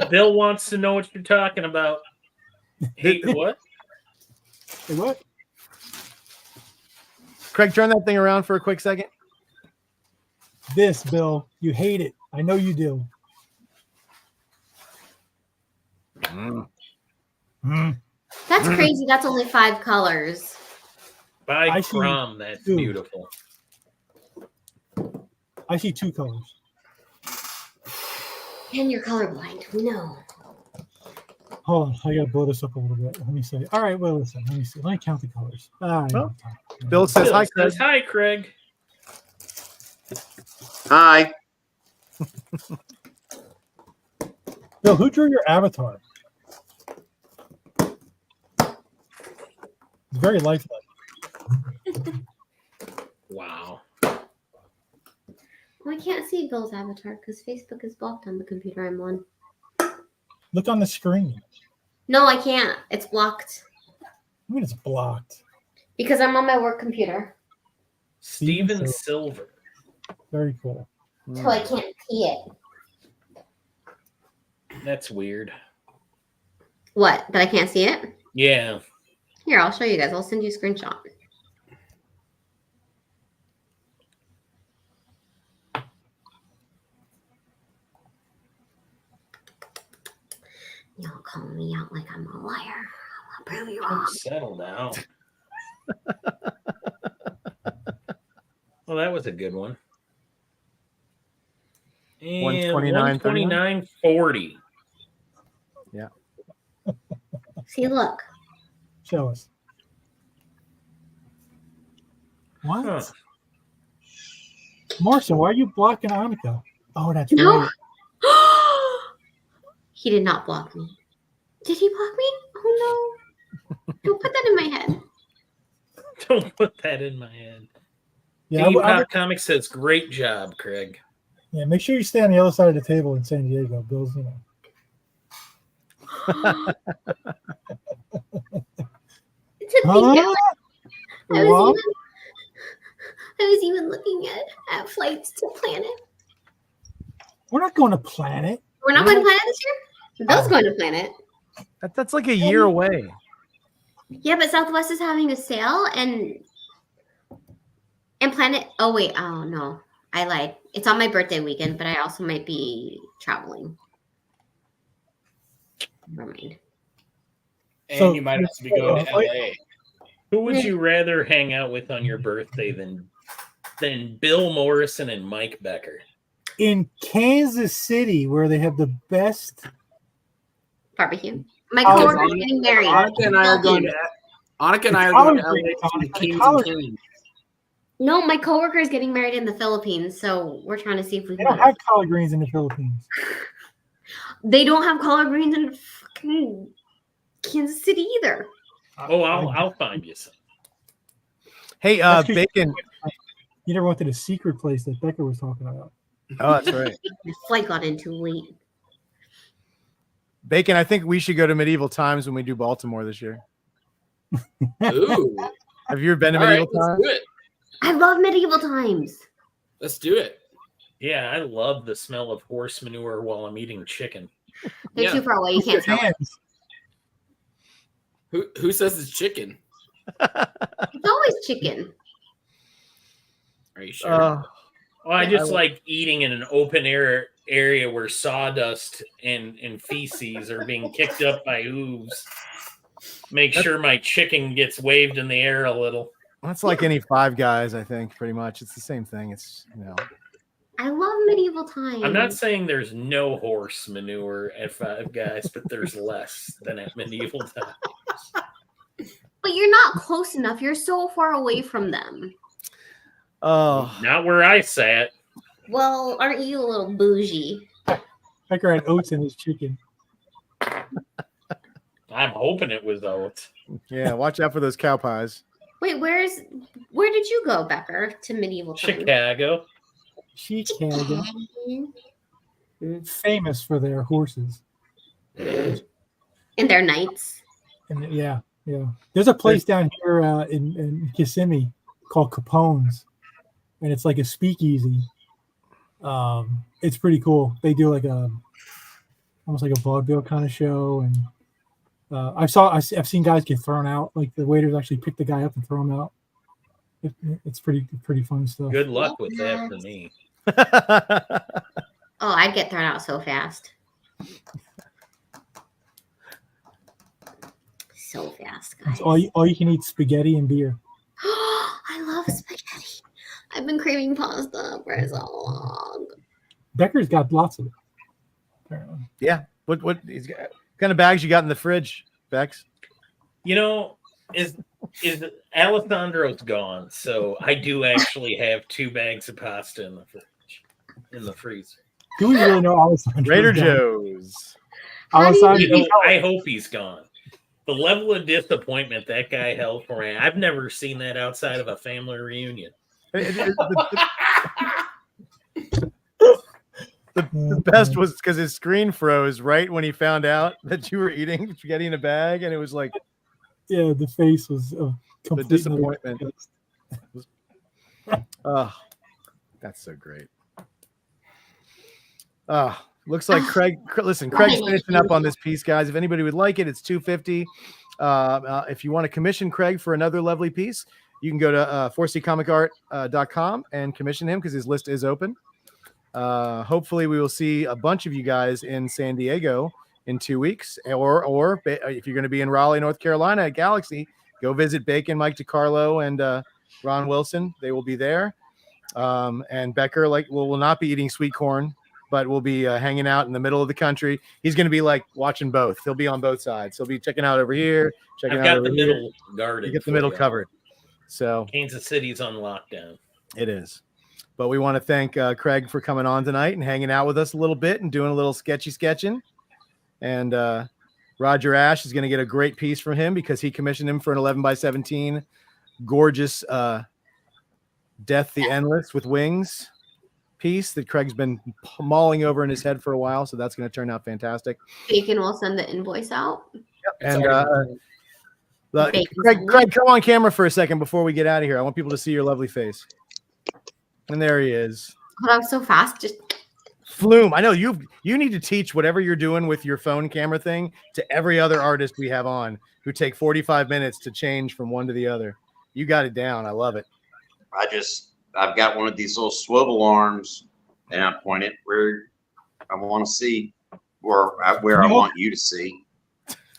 [SPEAKER 1] Bill wants to know what you're talking about. Hate what?
[SPEAKER 3] Hey, what?
[SPEAKER 2] Craig, turn that thing around for a quick second.
[SPEAKER 3] This, Bill, you hate it. I know you do.
[SPEAKER 4] That's crazy. That's only 5 colors.
[SPEAKER 1] By Crumb, that's beautiful.
[SPEAKER 3] I see 2 colors.
[SPEAKER 4] And you're colorblind. No.
[SPEAKER 3] Hold on, I gotta blow this up a little bit. Let me see. All right, well, listen. Let me see. Let me count the colors.
[SPEAKER 2] Bill says hi, Craig.
[SPEAKER 1] Hi, Craig.
[SPEAKER 6] Hi.
[SPEAKER 3] Bill, who drew your avatar? It's very lifelike.
[SPEAKER 1] Wow.
[SPEAKER 4] Well, I can't see Bill's avatar because Facebook is blocked on the computer I'm on.
[SPEAKER 3] Look on the screen.
[SPEAKER 4] No, I can't. It's blocked.
[SPEAKER 3] I mean, it's blocked.
[SPEAKER 4] Because I'm on my work computer.
[SPEAKER 1] Steven Silver.
[SPEAKER 3] Very cool.
[SPEAKER 4] So I can't see it.
[SPEAKER 1] That's weird.
[SPEAKER 4] What? That I can't see it?
[SPEAKER 1] Yeah.
[SPEAKER 4] Here, I'll show you guys. I'll send you a screenshot. Y'all calling me out like I'm a liar. I'll prove you wrong.
[SPEAKER 1] Settle down. Well, that was a good one. And 129.40.
[SPEAKER 2] Yeah.
[SPEAKER 4] See, look.
[SPEAKER 3] Show us. What?
[SPEAKER 1] Huh.
[SPEAKER 3] Marcia, why are you blocking Annika? Oh, that's
[SPEAKER 4] No.
[SPEAKER 3] right.
[SPEAKER 4] He did not block me. Did he block me? Oh no. Don't put that in my head.
[SPEAKER 1] Don't put that in my head.
[SPEAKER 3] Yeah,
[SPEAKER 1] Pop Comics says, great job, Craig.
[SPEAKER 3] Yeah, make sure you stay on the other side of the table in San Diego. Bill's,
[SPEAKER 4] To
[SPEAKER 3] Huh?
[SPEAKER 4] think I
[SPEAKER 3] What?
[SPEAKER 4] was even looking at flights to Planet.
[SPEAKER 3] We're not going to Planet.
[SPEAKER 4] We're not going to Planet this year? Bill's going to Planet.
[SPEAKER 2] That's like a year away.
[SPEAKER 4] Yeah, but Southwest is having a sale and Planet. Oh wait, oh no, I lied. It's on my birthday weekend, but I also might be traveling. Never mind.
[SPEAKER 5] And
[SPEAKER 3] So-
[SPEAKER 5] you might also be going to LA.
[SPEAKER 1] Who would you rather hang out with on your birthday than Bill Morrison and Mike Becker?
[SPEAKER 3] In Kansas City, where they have the best.
[SPEAKER 4] Barbecue. My
[SPEAKER 3] Oh,
[SPEAKER 4] coworker's getting married.
[SPEAKER 5] Annika and I are going to LA to the Kings and Queens.
[SPEAKER 4] No, my coworker is getting married in the Philippines, so we're trying to see if we
[SPEAKER 3] They
[SPEAKER 4] can.
[SPEAKER 3] don't have collard greens in the Philippines.
[SPEAKER 4] They don't have collard greens in fucking Kansas City either.
[SPEAKER 1] Oh, I'll find you some.
[SPEAKER 2] Hey,
[SPEAKER 3] That's 'cause
[SPEAKER 2] Bacon.
[SPEAKER 3] You never went to the secret place that Becca was talking about.
[SPEAKER 2] Oh, that's right.
[SPEAKER 4] The flight got in too late.
[SPEAKER 2] Bacon, I think we should go to Medieval Times when we do Baltimore this year.
[SPEAKER 5] Ooh.
[SPEAKER 2] Have you ever been to
[SPEAKER 5] All right,
[SPEAKER 2] Medieval
[SPEAKER 5] let's
[SPEAKER 2] Times?
[SPEAKER 5] do it.
[SPEAKER 4] I love medieval times.
[SPEAKER 5] Let's do it.
[SPEAKER 1] Yeah, I love the smell of horse manure while I'm eating chicken.
[SPEAKER 4] They're
[SPEAKER 5] Yeah.
[SPEAKER 4] too far away. You can't smell it.
[SPEAKER 3] Hands.
[SPEAKER 5] Who says it's chicken?
[SPEAKER 4] It's always chicken.
[SPEAKER 5] Are you sure?
[SPEAKER 2] Uh,
[SPEAKER 1] Oh, I just like eating in an open air area where sawdust and feces are being kicked up by hooves. Make sure my chicken gets waved in the air a little.
[SPEAKER 2] that's like any Five Guys, I think, pretty much. It's the same thing. It's,
[SPEAKER 4] I love medieval times.
[SPEAKER 1] I'm not saying there's no horse manure at Five Guys, but there's less than at medieval times.
[SPEAKER 4] But you're not close enough. You're so far away from them.
[SPEAKER 2] Oh,
[SPEAKER 1] Not where I sat.
[SPEAKER 4] Well, aren't you a little bougie?
[SPEAKER 3] Becker had oats in his chicken.
[SPEAKER 1] I'm hoping it was oats.
[SPEAKER 2] yeah. Watch out for those cow pies.
[SPEAKER 4] Wait, where did you go, Becker, to medieval times?
[SPEAKER 1] Chicago.
[SPEAKER 3] Chicago, famous for their horses.
[SPEAKER 4] And their knights.
[SPEAKER 3] And yeah. There's a place down here in Kissimmee called Capone's, and it's like a speakeasy. It's pretty cool. They do like almost like a vaudeville kind of show, and I've seen guys get thrown out. Like the waiters actually pick the guy up and throw him out. It's pretty fun stuff.
[SPEAKER 1] Good luck with that for me.
[SPEAKER 4] Oh, I'd get thrown out so fast. So fast, guys.
[SPEAKER 3] It's all you can eat spaghetti and beer.
[SPEAKER 4] I love spaghetti. I've been craving pasta for so long.
[SPEAKER 3] Becker's got lots of it. Apparently.
[SPEAKER 2] Yeah. What kind of bags you got in the fridge, Bex?
[SPEAKER 1] You know, is Alessandro's gone, so I do actually have 2 bags of pasta in the fridge, in the freezer.
[SPEAKER 3] Do we really know Alessandro?
[SPEAKER 2] Trader Joe's.
[SPEAKER 3] Alessandro.
[SPEAKER 1] I hope he's gone. The level of disappointment that guy held for me, I've never seen that outside of a family reunion.
[SPEAKER 2] The best was because his screen froze right when he found out that you were eating spaghetti in a bag, and it was like
[SPEAKER 3] Yeah, the face was
[SPEAKER 2] the
[SPEAKER 3] complete
[SPEAKER 2] disappointment. Oh, that's so great. Looks like Craig. Listen, Craig's finishing up on this piece, guys. If anybody would like it, it's $250. If you want to commission Craig for another lovely piece, you can go to 4ccomicart.com and commission him because his list is open. Hopefully, we will see a bunch of you guys in San Diego in 2 weeks, or if you're going to be in Raleigh, North Carolina at Galaxy, go visit Bacon, Mike DiCarlo, and Ron Wilson. They will be there. And Becker will not be eating sweet corn, but we'll be hanging out in the middle of the country. He's going to be like watching both. He'll be on both sides. He'll be checking out over here, checking
[SPEAKER 1] I've
[SPEAKER 2] out
[SPEAKER 1] got
[SPEAKER 2] over
[SPEAKER 1] the
[SPEAKER 2] here.
[SPEAKER 1] middle guarded.
[SPEAKER 2] You get the
[SPEAKER 1] for
[SPEAKER 2] middle
[SPEAKER 1] you.
[SPEAKER 2] covered. So
[SPEAKER 1] Kansas City's on lockdown.
[SPEAKER 2] it is. But we want to thank Craig for coming on tonight and hanging out with us a little bit and doing a little sketching. And Roger Ash is going to get a great piece from him because he commissioned him for an 11x17 gorgeous Death the Endless with wings. piece that Craig's been mulling over in his head for a while. So that's going to turn out fantastic.
[SPEAKER 4] Bacon will send the invoice out.
[SPEAKER 2] And
[SPEAKER 4] Bacon
[SPEAKER 2] Craig,
[SPEAKER 4] sandwich.
[SPEAKER 2] Craig, come on camera for a second before we get out of here. I want people to see your lovely face. And there he is.
[SPEAKER 4] Hold on so fast. Just
[SPEAKER 2] Flume. I know you need to teach whatever you're doing with your phone camera thing to every other artist we have on who take 45 minutes to change from one to the other. You got it down. I love it.
[SPEAKER 6] I've got one of these little swivel arms, and I point it where I want to see, or where I want you to see.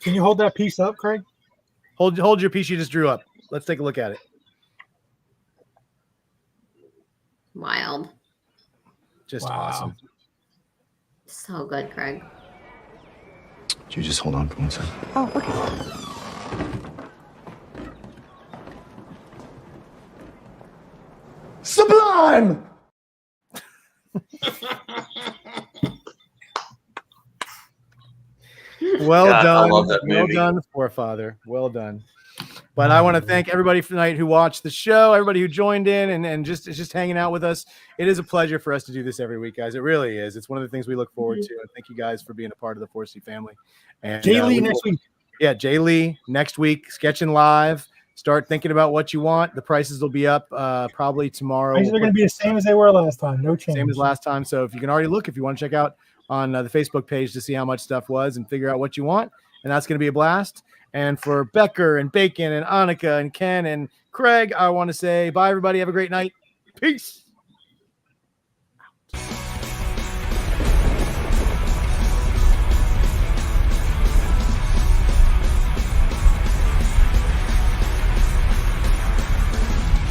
[SPEAKER 3] Can you hold that piece up, Craig?
[SPEAKER 2] Hold your piece you just drew up. Let's take a look at it.
[SPEAKER 4] wild.
[SPEAKER 2] Just
[SPEAKER 3] Wow.
[SPEAKER 2] awesome.
[SPEAKER 4] So good, Craig.
[SPEAKER 9] Could you just hold on for 1 second?
[SPEAKER 8] Oh, okay.
[SPEAKER 9] Sublime!
[SPEAKER 2] Well
[SPEAKER 6] God, I
[SPEAKER 2] done.
[SPEAKER 6] love that
[SPEAKER 2] Well
[SPEAKER 6] movie.
[SPEAKER 2] done, forefather. Well done. But I want to thank everybody tonight who watched the show, everybody who joined in and just hanging out with us. It is a pleasure for us to do this every week, guys. It really is. It's one of the things we look forward to. And thank you guys for being a part of the 4C family. And
[SPEAKER 3] Jay Lee next week.
[SPEAKER 2] Yeah, Jay Lee next week, sketching live. Start thinking about what you want. The prices will be up probably tomorrow.
[SPEAKER 3] Prices are going to be the same as they were last time. No change.
[SPEAKER 2] Same as last time. So if you can already look, if you want to check out on the Facebook page to see how much stuff was and figure out what you want, and that's going to be a blast. And for Becker and Bacon and Annika and Ken and Craig, I want to say bye, everybody. Have a great night. Peace.